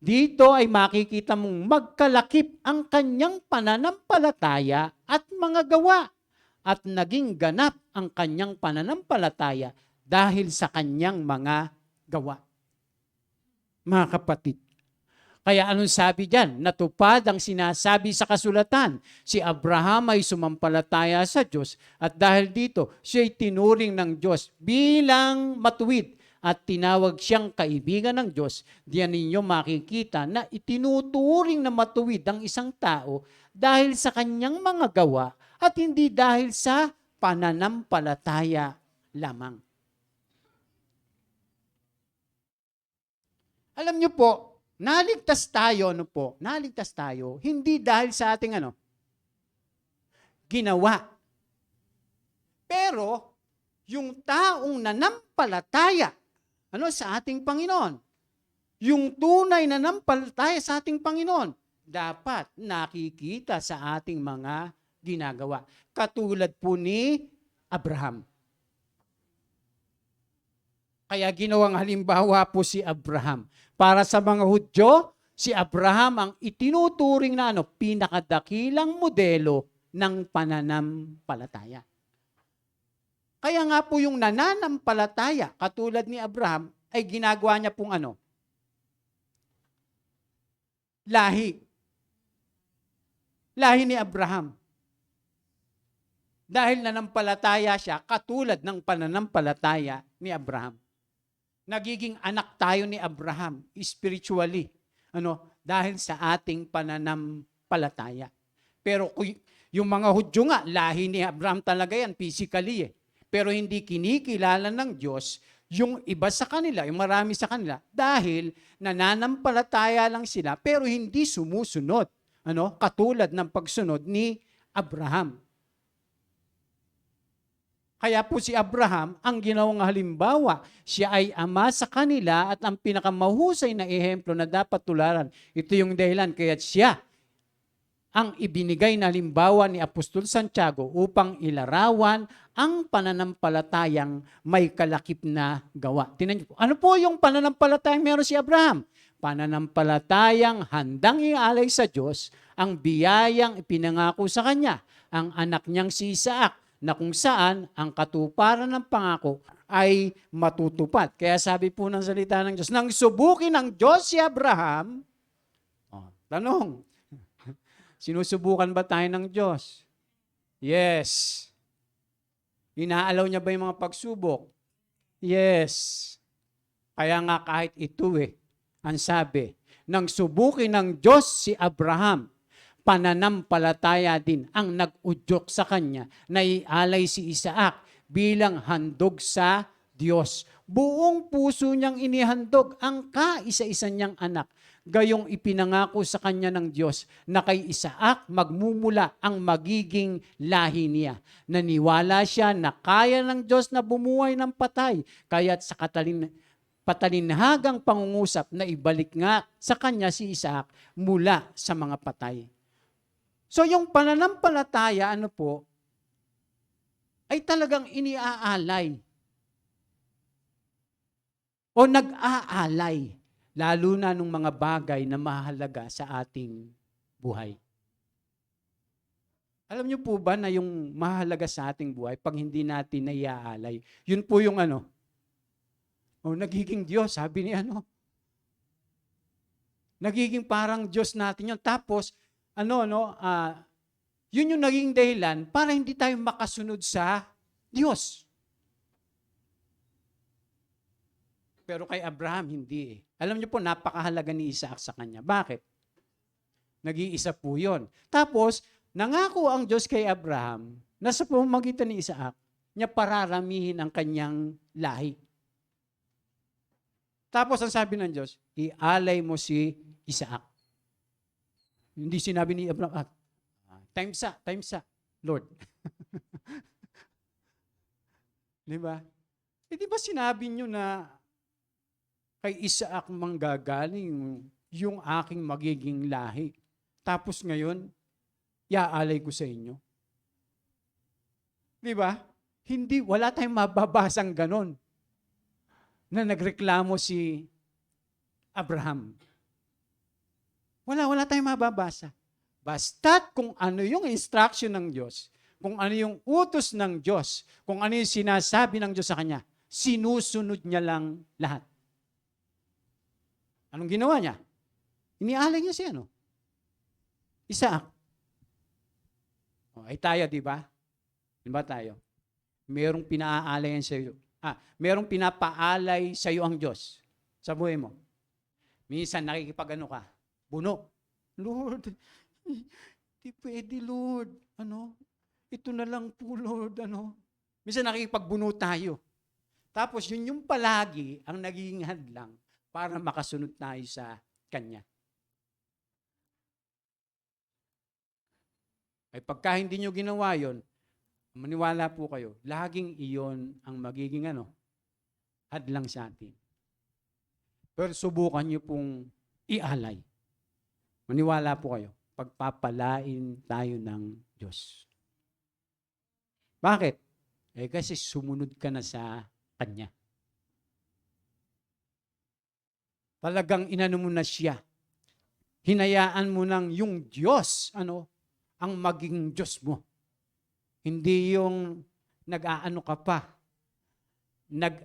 Dito ay makikita mong magkalakip ang kanyang pananampalataya at mga gawa at naging ganap ang kanyang pananampalataya dahil sa kanyang mga gawa. Mga kapatid, kaya anong sabi diyan? Natupad ang sinasabi sa kasulatan. Si Abraham ay sumampalataya sa Diyos at dahil dito, siya'y tinuring ng Diyos bilang matuwid at tinawag siyang kaibigan ng Diyos. Diyan ninyo makikita na itinuturing na matuwid ang isang tao dahil sa kanyang mga gawa at hindi dahil sa pananampalataya lamang. Alam niyo po, naligtas tayo, naligtas tayo, hindi dahil sa ating ginawa. Pero, yung taong nanampalataya, sa ating Panginoon, yung tunay na nanampalataya sa ating Panginoon, dapat nakikita sa ating mga ginagawa. Katulad po ni Abraham. Kaya ginawang halimbawa po si Abraham. Para sa mga Hudyo, si Abraham ang itinuturing na pinakadakilang modelo ng pananampalataya. Kaya nga po yung nananampalataya, katulad ni Abraham, ay ginagawa niya pong lahi. Lahi ni Abraham. Dahil nanampalataya siya, katulad ng pananampalataya ni Abraham. Nagiging anak tayo ni Abraham, spiritually, dahil sa ating pananampalataya. Pero yung mga Hudyo nga, lahi ni Abraham talaga yan, physically Pero hindi kinikilala ng Diyos yung iba sa kanila, yung marami sa kanila, dahil nananampalataya lang sila, pero hindi sumusunod. Katulad ng pagsunod ni Abraham. Kaya po si Abraham, ang ginawang halimbawa, siya ay ama sa kanila at ang pinakamahusay na ehemplo na dapat tularan. Ito yung dahilan kaya siya ang ibinigay na halimbawa ni Apostol Santiago upang ilarawan ang pananampalatayang may kalakip na gawa. Tingnan niyo po, ano po yung pananampalatayang meron si Abraham? Pananampalatayang handang ialay sa Diyos ang biyayang ipinangako sa kanya, ang anak niyang si Isaac, na kung saan ang katuparan ng pangako ay matutupad. Kaya sabi po ng salita ng Diyos, nang subukin ng Diyos si Abraham, tanong, sinusubukan ba tayo ng Diyos? Yes. Inaalaw niya ba yung mga pagsubok? Yes. Kaya nga kahit ito ang sabi, nang subukin ng Diyos si Abraham, pananampalataya din ang nag-udyok sa kanya na ialay si Isaac bilang handog sa Diyos. Buong puso niyang inihandog ang kaisa-isa niyang anak. Gayong ipinangako sa kanya ng Diyos na kay Isaac magmumula ang magiging lahi niya. Naniwala siya na kaya ng Diyos na bumuhay ng patay, kaya't sa patalinhagang pangungusap na ibalik nga sa kanya si Isaac mula sa mga patay. So yung pananampalataya, ay talagang iniaalay. o nag-aalay, lalo na nung mga bagay na mahalaga sa ating buhay. Alam niyo po ba na yung mahalaga sa ating buhay, pag hindi natin naiaalay, yun po yung nagiging Diyos, sabi ni nagiging parang Diyos natin yun. Tapos, yun yung naging dahilan para hindi tayo makasunod sa Diyos. Pero kay Abraham, hindi eh. Alam niyo po, napakahalaga ni Isaac sa kanya. Bakit? Nag-iisa po yun. Tapos, nangako ang Diyos kay Abraham na sa pamamagitan ni Isaac, niya pararamihin ang kanyang lahi. Tapos, ang sabi ng Diyos, ialay mo si Isaac. Hindi sinabi ni Abraham, time sa, Lord. Di ba? Di ba sinabi niyo na kay Isaac manggagaling yung aking magiging lahi. Tapos ngayon, iaalay ko sa inyo. Di ba? Wala tayong mababasang ganon na nagreklamo si Abraham. Wala tayong mababasa. Basta't kung ano yung instruction ng Diyos, kung ano yung utos ng Diyos, kung ano yung sinasabi ng Diyos sa kanya, sinusunod niya lang lahat. Anong ginawa niya? Inialay niya si Isaac. Ay tayo, di ba? Di ba tayo? Merong pinaalayan sa iyo. Merong pinapaalay sa iyo ang Diyos sa buhay mo. Minsan nakikipag ka, buno. Lord, di pwede Lord. Ito na lang po Lord. Minsan nakikipagbuno tayo. Tapos yun yung palagi ang naging hadlang para makasunod tayo sa Kanya. Ay pagka hindi nyo ginawa yon, maniwala po kayo, laging iyon ang magiging hadlang sa atin. Pero subukan nyo pong ialay. Maniwala po kayo, pagpapalain tayo ng Diyos. Bakit? Kasi sumunod ka na sa Kanya. Talagang inano mo na siya. Hinayaan mo nang yung Diyos, ang maging Diyos mo. Hindi yung nag-aano ka pa.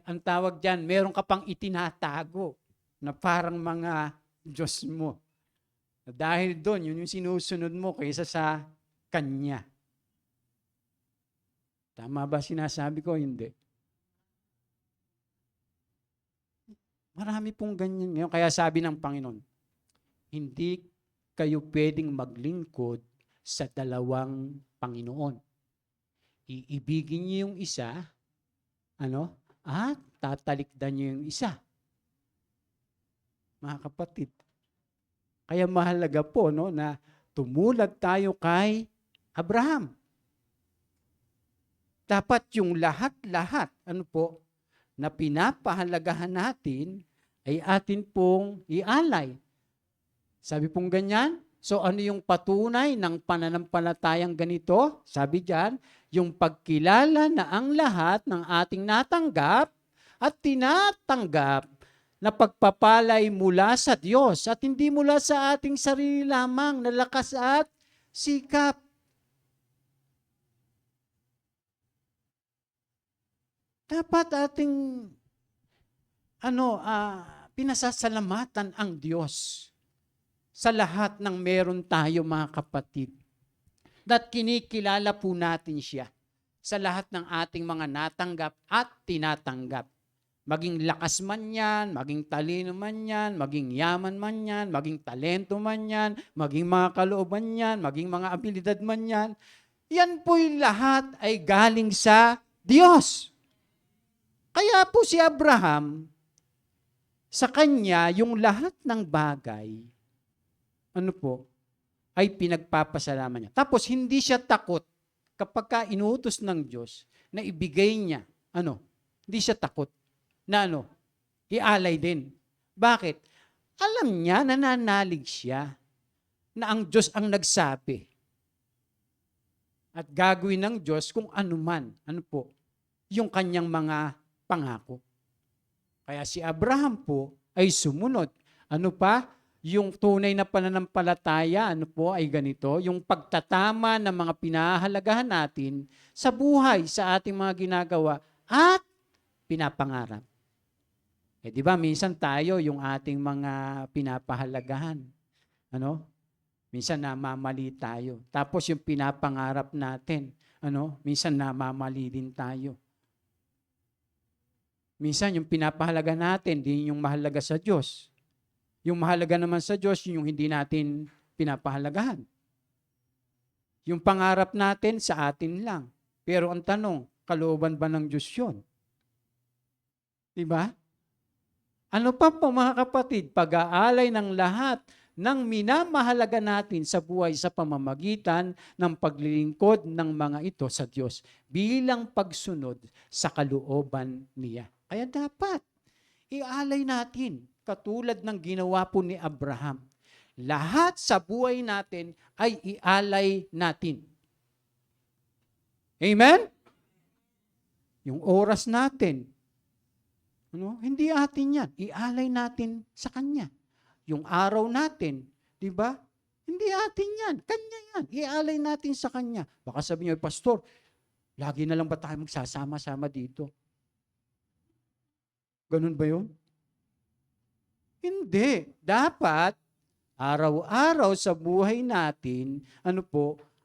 Ang tawag dyan, meron ka pang itinatago na parang mga Diyos mo. Dahil doon, yun yung sinusunod mo kaysa sa Kanya. Tama ba sinasabi ko? Hindi. Marami pong ganyan ngayon. Kaya sabi ng Panginoon, hindi kayo pwedeng maglingkod sa dalawang Panginoon. Iibigin niyo yung isa, at tatalikdan niyo yung isa. Mga kapatid, kaya mahalaga po na tumulad tayo kay Abraham. Dapat yung lahat-lahat, na pinapahalagahan natin ay atin pong ialay. Sabi pong ganyan, so ano yung patunay ng pananampalatayang ganito? Sabi diyan, yung pagkilala na ang lahat ng ating natanggap at tinatanggap na pagpapalay mula sa Diyos at hindi mula sa ating sarili lamang na lakas at sikap. Dapat ating pinasasalamatan ang Diyos sa lahat ng meron tayo, mga kapatid. That kinikilala po natin siya sa lahat ng ating mga natanggap at tinatanggap. Maging lakas man yan, maging talino man yan, maging yaman man yan, maging talento man yan, maging mga kalooban yan, maging mga abilidad man yan. Yan po'y lahat ay galing sa Diyos. Kaya po si Abraham, sa kanya, yung lahat ng bagay, ay pinagpapasalamat niya. Tapos hindi siya takot kapag inuutos ng Diyos na ibigay niya, hindi siya takot na ialay din. Bakit? Alam niya, nananalig siya na ang Diyos ang nagsabi. At gagawin ng Diyos kung anuman, yung kanyang mga pangako. Kaya si Abraham po ay sumunod. Ano pa? Yung tunay na pananampalataya, ano po ay ganito, yung pagtatama ng mga pinahahalagahan natin sa buhay, sa ating mga ginagawa at pinapangarap. Di ba, minsan tayo yung ating mga pinapahalagahan. Ano? Minsan namamali tayo. Tapos yung pinapangarap natin, minsan namamali din tayo. Minsan yung pinapahalaga natin, di yung mahalaga sa Diyos. Yung mahalaga naman sa Diyos, yung hindi natin pinapahalagahan. Yung pangarap natin sa atin lang. Pero ang tanong, kalooban ba ng Diyos yun? Diba? Ano pa po mga kapatid, pag-aalay ng lahat ng minamahalaga natin sa buhay sa pamamagitan ng paglilingkod ng mga ito sa Diyos bilang pagsunod sa kalooban niya. Kaya dapat ialay natin katulad ng ginawa po ni Abraham. Lahat sa buhay natin ay ialay natin. Amen? Yung oras natin, hindi atin yan. Ialay natin sa Kanya. Yung araw natin, di ba? Hindi atin yan. Kanya yan. Ialay natin sa Kanya. Baka sabi niyo, Pastor, lagi na lang ba tayo magsasama-sama dito? Ganun ba yun? Hindi. Dapat, araw-araw sa buhay natin,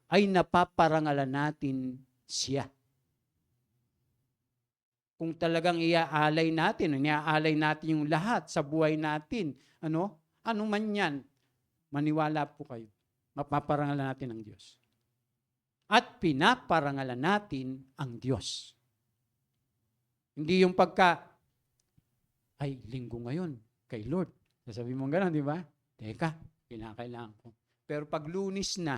ay napaparangalan natin siya. Kung talagang iaalay natin yung lahat sa buhay natin, ano man yan, maniwala po kayo, mapaparangalan natin ang Diyos. At pinaparangalan natin ang Diyos. Hindi yung linggo ngayon, kay Lord. Sasabi mo gano'n, di ba? Teka, kinakailangan ko. Pero pag Lunes na,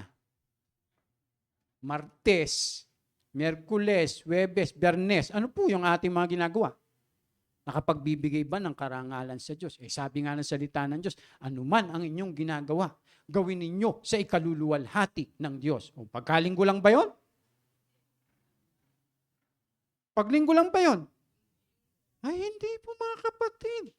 Martes, Miyerkules, Huwebes, Biyernes, ano po yung ating mga ginagawa? Nakapagbibigay ba ng karangalan sa Diyos? Sabi nga ng salita ng Diyos, anuman ang inyong ginagawa, gawin ninyo sa ikaluluwalhati ng Diyos. O pagkalinggo lang ba yun? Paglinggo lang ba yun? Ay, hindi po mga kapatid.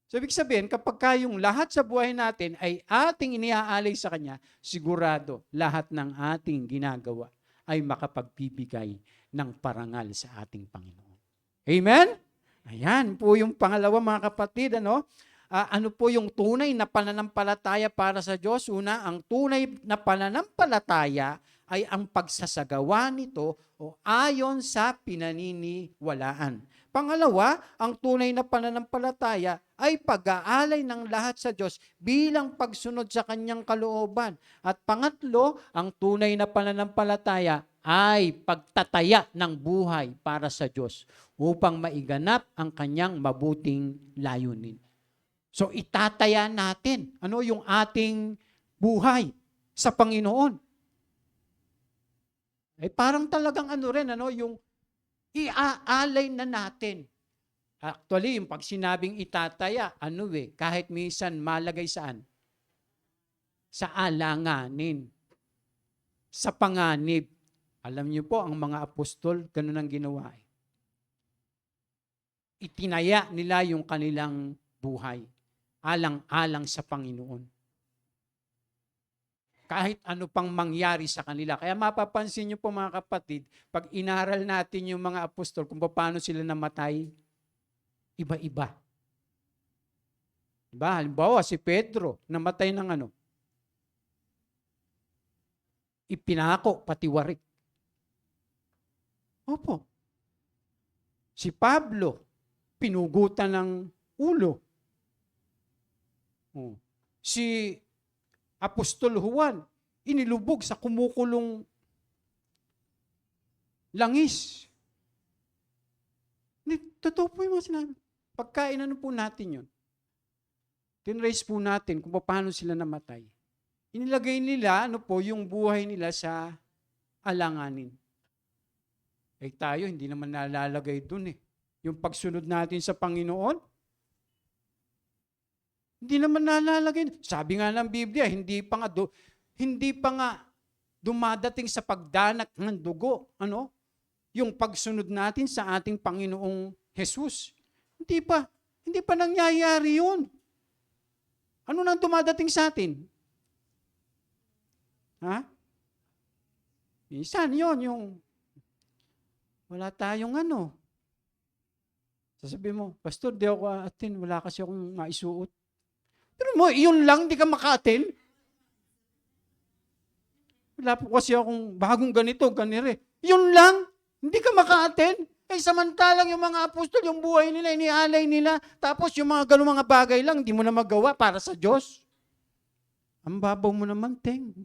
So, ibig sabihin, kapag yung lahat sa buhay natin ay ating iniaalay sa Kanya, sigurado lahat ng ating ginagawa ay makapagbibigay ng parangal sa ating Panginoon. Amen? Ayan po yung pangalawa mga kapatid. Ano po yung tunay na pananampalataya para sa Diyos? Una, ang tunay na pananampalataya ay ang pagsasagawa nito o ayon sa pinaniniwalaan. Pangalawa, ang tunay na pananampalataya ay pag-aalay ng lahat sa Diyos bilang pagsunod sa Kanyang kalooban. At pangatlo, ang tunay na pananampalataya ay pagtataya ng buhay para sa Diyos upang maiganap ang Kanyang mabuting layunin. So itataya natin yung ating buhay sa Panginoon. Parang talagang yung iaalay na natin. Actually, yung pag sinabing itataya, kahit minsan malagay saan? Sa alanganin. Sa panganib. Alam niyo po, ang mga apostol, ganun ang ginawa. Itinaya nila yung kanilang buhay. Alang-alang sa Panginoon. Kahit ano pang mangyari sa kanila. Kaya mapapansin niyo po mga kapatid, pag inaral natin yung mga apostol kung paano sila namatay, iba-iba. Diba? Halimbawa, si Pedro, namatay ng ipinako, patiwarik. Opo. Si Pablo, pinugutan ng ulo. Si Apostol Juan, inilubog sa kumukulong langis. Totoo po yung mga sinabi. Pagkain po natin yun. Tinrace po natin kung paano sila namatay. Inilagay nila yung buhay nila sa alanganin. Tayo, hindi naman nalalagay dun . Yung pagsunod natin sa Panginoon, hindi naman nalalagay. Sabi nga ng Biblia, hindi pa nga dumadating sa pagdanak ng dugo. Yung pagsunod natin sa ating Panginoong Jesus. Hindi pa. Hindi pa nangyayari yun. Ano nang dumadating sa atin? Ha? Minsan yun, yung wala tayong ano. Sasabihin mo, Pastor, di ako a-attend. Wala kasi akong maisuot. Pero mo, yun lang, di ka maka-attend. Wala po kasi akong bagong ganito, ganire. Yun lang, hindi ka maka-attend. Eh samantalang yung mga apostol, yung buhay nila, inialay nila. Tapos yung mga ganung mga bagay lang, hindi mo na magawa para sa Diyos. Ang babaw mo naman, Teng.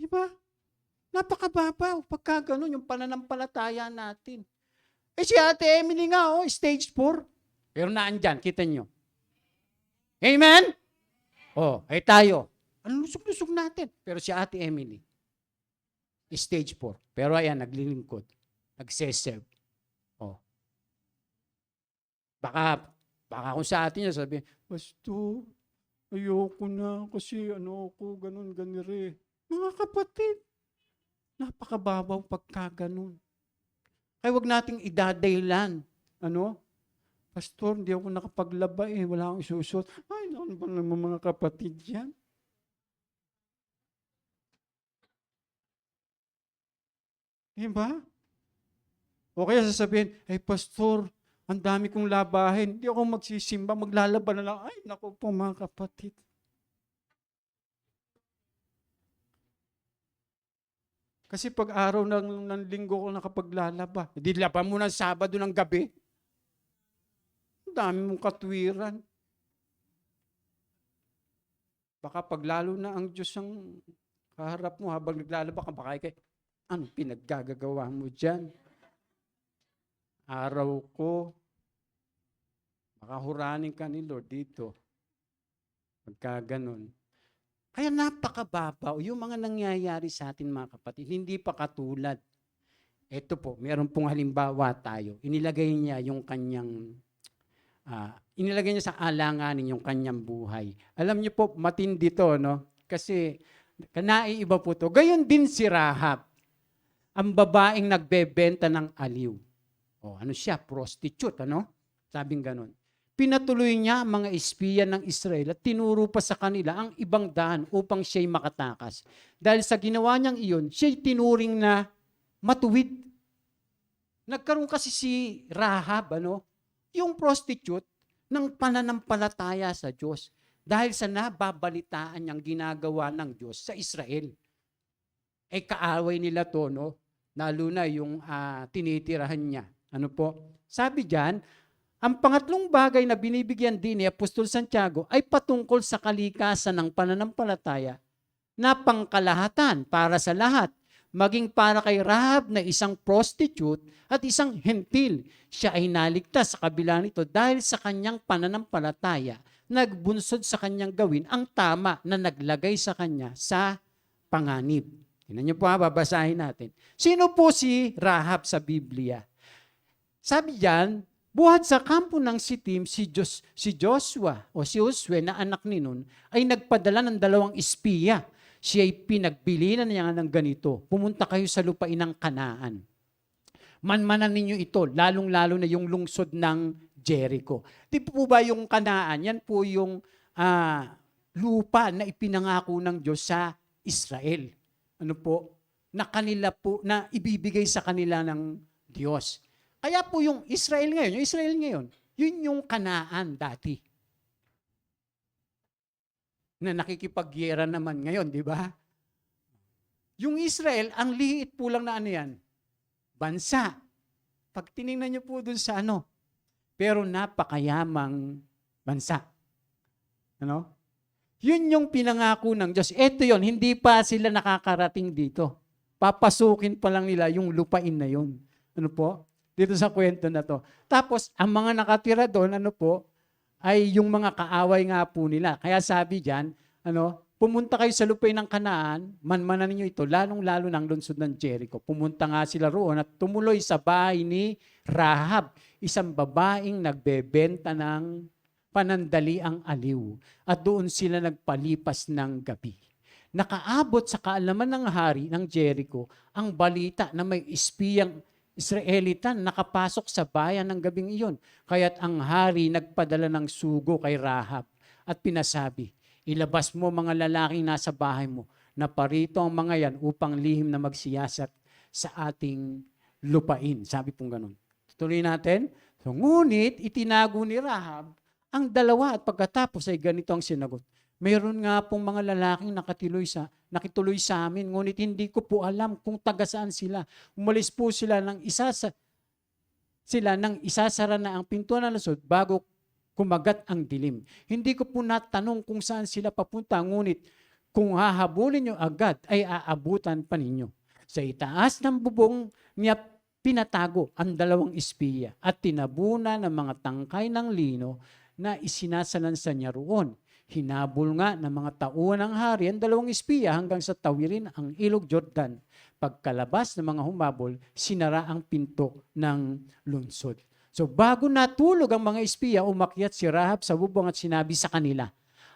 Diba? Napakababaw. Pagka ganun, yung pananampalataya natin. Eh si Ate Emily nga, stage 4. Pero naandyan, kita nyo. Amen? Ay tayo. Ano lusog-lusog natin? Pero si Ate Emily, stage 4. Pero ayan, naglilingkod. Nagseserve. Baka kung sa atin niya sabi, Pastor, ayoko na kasi ganun, ganire. Mga kapatid, napakababaw pagka ganun. Kaya wag nating idadaylan. Pastor, hindi ako nakapaglaba wala akong isusot. Ay, naman ba naman mga kapatid yan? Diba? O kaya sasabihin, Pastor, ang dami kong labahin. Hindi ako magsisimba, maglalaba na lang. Ay, naku po mga kapatid. Kasi pag araw ng linggo ko nakapaglalaba, hindi laban mo ng Sabado ng gabi. Ang dami mong katwiran. Baka pag lalo na ang Diyos ang kaharap mo habang naglalaba ka, baka ano pinaggagawa mo dyan? Araw ko, baka huranin ka ni Lord dito. Pagka ganun. Kaya napakababaw yung mga nangyayari sa atin mga kapatid. Hindi pa katulad. Ito po, meron pong halimbawa tayo. Inilagay niya sa alanganin yung kanyang buhay. Alam niyo po, matindi to, no? Kasi naiiba po to. Gayon din si Rahab, ang babaeng nagbebenta ng aliw. Ano siya? Prostitute, ano? Sabing ganun. Pinatuloy niya ang mga espiya ng Israel at tinuro pa sa kanila ang ibang daan upang siya'y makatakas. Dahil sa ginawa niyang iyon, siya'y tinuring na matuwid. Nagkaroon kasi si Rahab, yung prostitute, ng pananampalataya sa Diyos. Dahil sa nababalitaan niyang ginagawa ng Diyos sa Israel. Kaaway nila to, no? Lalo na yung tinitirahan niya. Ano po? Sabi diyan, ang pangatlong bagay na binibigyan din ni Apostol Santiago ay patungkol sa kalikasan ng pananampalataya na pangkalahatan para sa lahat, maging para kay Rahab na isang prostitute at isang hentil. Siya ay naligtas sa kabila nito dahil sa kanyang pananampalataya, nagbunsod sa kanyang gawin ang tama na naglagay sa kanya sa panganib. Tingnan niyo po babasahin natin. Sino po si Rahab sa Biblia? Sabi diyan, buhat sa kampo ng Sitim, si Joshua o si Josue na anak ni Nun ay nagpadala ng 2 espiya. Siya ay pinagbilinan niya ng ganito, pumunta kayo sa lupain ng Kanaan. Manmanan ninyo ito, lalong-lalo na yung lungsod ng Jericho. Di po ba yung Kanaan, yan po yung lupa na ipinangako ng Diyos sa Israel. Ano po? Na kanila po, na ibibigay sa kanila ng Diyos. Kaya po yung Israel ngayon, yun yung Kanaan dati. Na nakikipagyera naman ngayon, di ba? Yung Israel, ang liit po lang na bansa. Pag tinignan niyo po dun sa pero napakayamang bansa. Yun yung pinangako ng Diyos. Ito yun, hindi pa sila nakakarating dito. Papasukin pa lang nila yung lupain na yun. Ano po? Dito sa kwento na to. Tapos, ang mga nakatira doon, ay yung mga kaaway nga po nila. Kaya sabi diyan, pumunta kayo sa lupain ng Kanaan, manmanan ninyo ito, lalong-lalo ng lungsod ng Jericho. Pumunta nga sila roon at tumuloy sa bahay ni Rahab, isang babaeng nagbebenta ng panandaliang aliw. At doon sila nagpalipas ng gabi. nakaabot sa kaalaman ng hari ng Jericho ang balita na may espiyang Israelita nakapasok sa bayan ng gabing iyon. Kaya't ang hari nagpadala ng sugo kay Rahab at pinasabi, ilabas mo mga lalaking nasa bahay mo na parito ang mga yan upang lihim na magsiyasat sa ating lupain. Sabi pong ganun. Tuloy natin. So, ngunit itinago ni Rahab ang dalawa at pagkatapos ay ganito ang sinagot. Mayroon nga pong mga lalaking nakituloy sa amin, ngunit hindi ko po alam kung taga saan sila. Umalis po sila nang isasara na ang pintuan ng lusod bago kumagat ang dilim. Hindi ko po natanong kung saan sila papunta, ngunit kung hahabulin nyo agad ay aabutan pa ninyo. Sa itaas ng bubong niya pinatago ang dalawang espiya at tinabunan ng mga tangkay ng lino na isinasalansan niya roon. Hinabol nga ng mga tauhan ng hari ang dalawang espiya hanggang sa tawirin ang ilog Jordan. Pagkalabas ng mga humabol, sinara ang pinto ng lungsod. So bago natulog ang mga espiya, umakyat si Rahab sa bubong at sinabi sa kanila,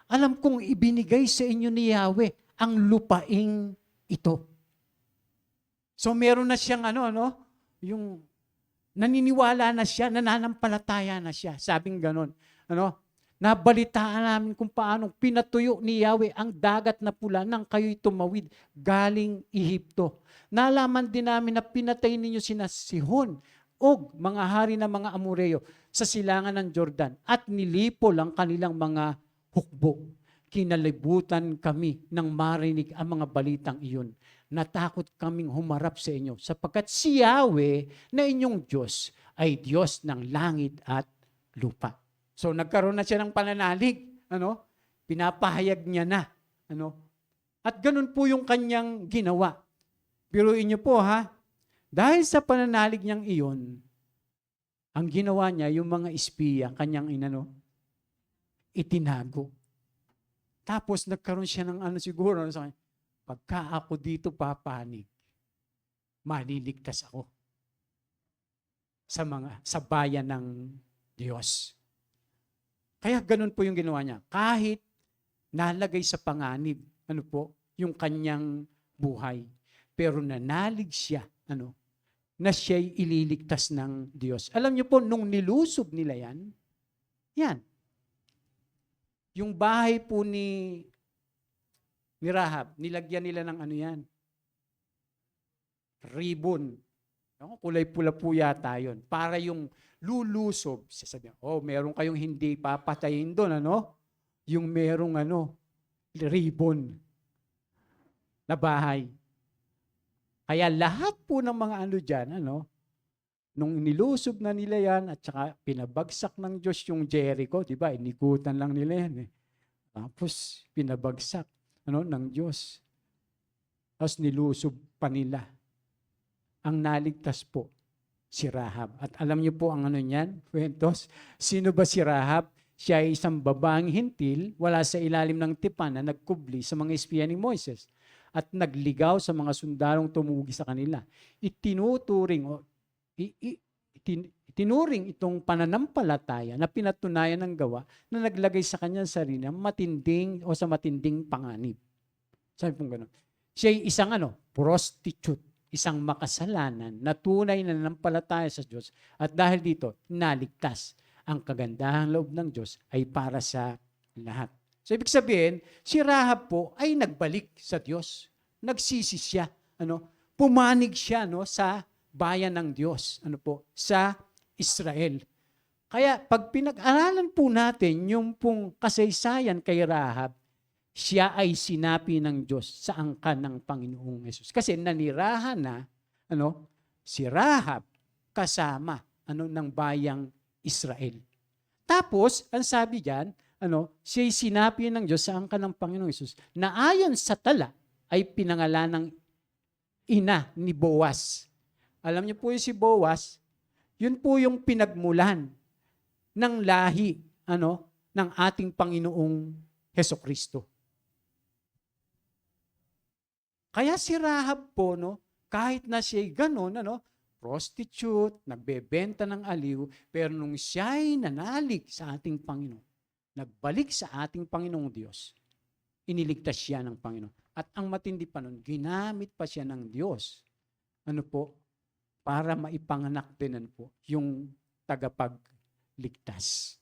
alam kong ibinigay sa inyo ni Yahweh ang lupaing ito. So meron na siyang yung naniniwala na siya, nananampalataya na siya. Sabing ganon. Nabalitaan namin kung paano pinatuyo ni Yahweh ang dagat na pula nang kayo'y tumawid galing Ehipto. Nalaman din namin na pinatay ninyo sina Sihon, Og, mga hari ng mga Amoreo sa silangan ng Jordan at nilipol ang kanilang mga hukbo. Kinalibutan kami nang marinig ang mga balitang iyon. Natakot kaming humarap sa inyo sapagkat si Yahweh na inyong Diyos ay Diyos ng langit at lupa. So nagkaroon na siya ng pananalig, pinapahayag niya na, At ganun po yung kanyang ginawa. Biruin niyo po dahil sa pananalig niyang iyon, ang ginawa niya yung mga espiya, kanyang itinago. Tapos nagkaroon siya ng siguro sa kanya, pagka ako dito papanig, maliligtas ako sa bayan ng Diyos. Kaya ganun po yung ginawa niya. Kahit nalagay sa panganib, yung kanyang buhay. Pero nanalig siya, na siya'y ililigtas ng Diyos. Alam niyo po, nung nilusob nila yan. Yung bahay po ni Rahab, nilagyan nila ng ribbon. Kulay pula po yata yun. Para yung lulusob, sasabihin, meron kayong hindi papatayin doon, Yung merong ribbon na bahay. Kaya lahat po ng mga dyan, nung nilusob na nila yan at saka pinabagsak ng Diyos yung Jericho, di ba? Inikutan lang nila yan. Tapos pinabagsak ng Diyos. Tapos nilusob pa nila. Ang naligtas po, si Rahab. At alam niyo po ang niyan, kwentos, sino ba si Rahab? Siya ay isang babaeng hintil, wala sa ilalim ng tipan na nagkubli sa mga espiya ni Moises at nagligaw sa mga sundalong tumugi sa kanila. Itinuring itong pananampalataya na pinatunayan ng gawa na naglagay sa kanyang sarili sa matinding panganib. Sabi pong gano'n. Siya ay isang prostitute, isang makasalanan na tunay na nanampalataya sa Diyos at dahil dito, naligtas. Ang kagandahang loob ng Diyos ay para sa lahat. So ibig sabihin, si Rahab po ay nagbalik sa Diyos. Nagsisi siya. Pumanig siya sa bayan ng Diyos. Sa Israel. Kaya pag pinag-aralan po natin yung pong kasaysayan kay Rahab, siya ay sinapi ng Diyos sa angkan ng Panginoong Hesus. Kasi nanirahan na si Rahab kasama ng bayang Israel. Tapos, ang sabi diyan, siya'y sinapi ng Diyos sa angkan ng Panginoong Hesus na ayon sa tala ay pinangalan ng ina ni Boaz. Alam niyo po yung si Boaz, yun po yung pinagmulan ng lahi ng ating Panginoong Hesukristo. Kaya si Rahab po, kahit na siya'y ganon, prostitute, nagbebenta ng aliw, pero nung siya'y nanalig sa ating Panginoon, nagbalik sa ating Panginoong Diyos, iniligtas siya ng Panginoon. At ang matindi pa nun, ginamit pa siya ng Diyos. Ano po? Para maipanganak din po yung tagapagligtas.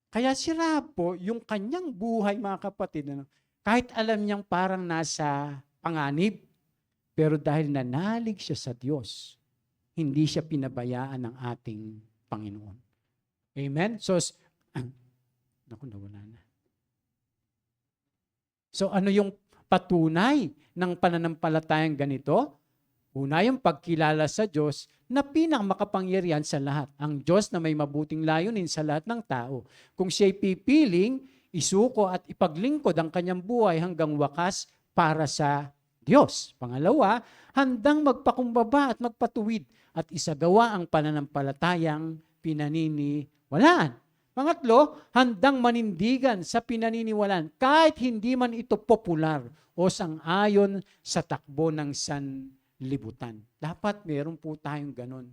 Kaya si Rahab po, yung kanyang buhay, mga kapatid, kahit alam niyang parang nasa panganib, pero dahil nanalig siya sa Diyos, hindi siya pinabayaan ng ating Panginoon. Amen? So, naku, nawala na. So ano yung patunay ng pananampalatayang ganito? Una, yung pagkilala sa Diyos na pinakamakapangyarihan sa lahat. Ang Diyos na may mabuting layunin sa lahat ng tao. Kung siya'y pipiling, isuko at ipaglingkod ang kanyang buhay hanggang wakas para sa Diyos. Pangalawa, handang magpakumbaba at magpatuwid at isagawa ang pananampalatayang pinaniniwalaan. Pangatlo, handang manindigan sa pinaniniwalaan kahit hindi man ito popular o sang-ayon sa takbo ng sanlibutan. Dapat meron po tayong ganun,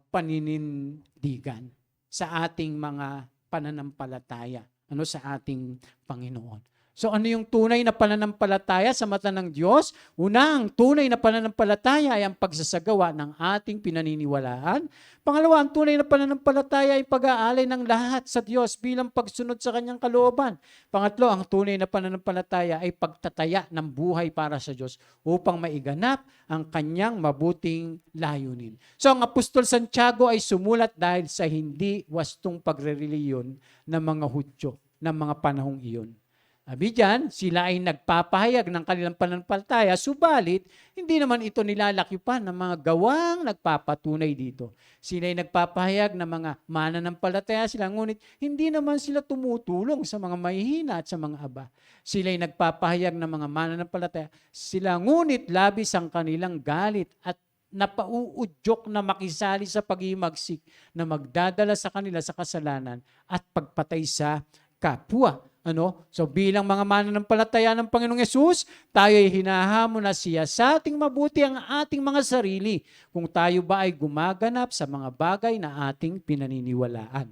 paninindigan sa ating mga pananampalataya, sa ating Panginoon. So ano yung tunay na pananampalataya sa mata ng Diyos? Una, ang tunay na pananampalataya ay ang pagsasagawa ng ating pinaniniwalaan. Pangalawa, ang tunay na pananampalataya ay pag-aalay ng lahat sa Diyos bilang pagsunod sa kanyang kalooban. Pangatlo, ang tunay na pananampalataya ay pagtataya ng buhay para sa Diyos upang maiganap ang kanyang mabuting layunin. So ang Apostol Santiago ay sumulat dahil sa hindi wastong pagrereliyon ng mga Hudyo ng mga panahong iyon. Sabi diyan, sila ay nagpapahayag ng kanilang pananampalataya, subalit hindi naman ito nilalakipan ng mga gawang nagpapatunay dito. Sila ay nagpapahayag ng mga mananampalataya sila, ngunit hindi naman sila tumutulong sa mga mahihina at sa mga aba. Sila ay nagpapahayag ng mga mananampalataya sila, ngunit labis ang kanilang galit at napauudyok na makisali sa pag-imagsik na magdadala sa kanila sa kasalanan at pagpatay sa kapwa. So bilang mga mananampalataya ng Panginoong Yesus, tayo ay hinahamon na siya sa ating mabuti ang ating mga sarili kung tayo ba ay gumaganap sa mga bagay na ating pinaniniwalaan.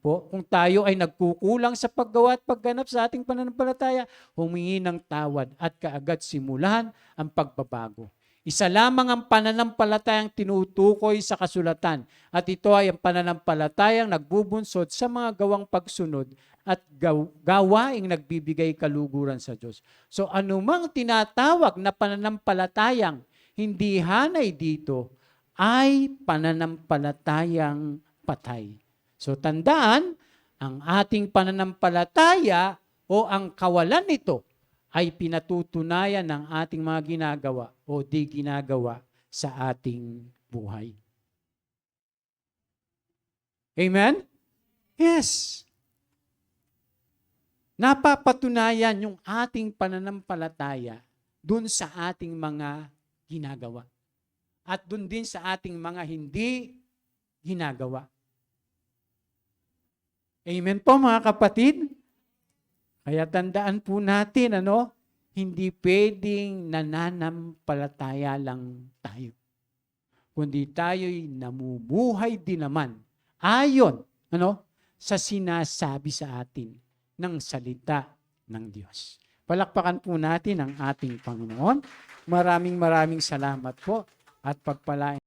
Kung tayo ay nagkukulang sa paggawa at pagganap sa ating pananampalataya, humingi ng tawad at kaagad simulan ang pagbabago. Isa lamang ang pananampalatayang tinutukoy sa kasulatan at ito ay ang pananampalatayang nagbubunsod sa mga gawang pagsunod at gawaing nagbibigay kaluguran sa Diyos. So anumang tinatawag na pananampalatayang hindi hanay dito ay pananampalatayang patay. So tandaan, ang ating pananampalataya o ang kawalan nito ay pinatutunayan ng ating mga ginagawa o di ginagawa sa ating buhay. Amen? Yes. Napapatunayan yung ating pananampalataya dun sa ating mga ginagawa. At dun din sa ating mga hindi ginagawa. Amen po mga kapatid? Kaya tandaan po natin, hindi pwedeng nananampalataya lang tayo. Kundi tayo'y namubuhay din naman ayon sa sinasabi sa atin ng salita ng Diyos. Palakpakan po natin ang ating Panginoon. Maraming salamat po at pagpalain.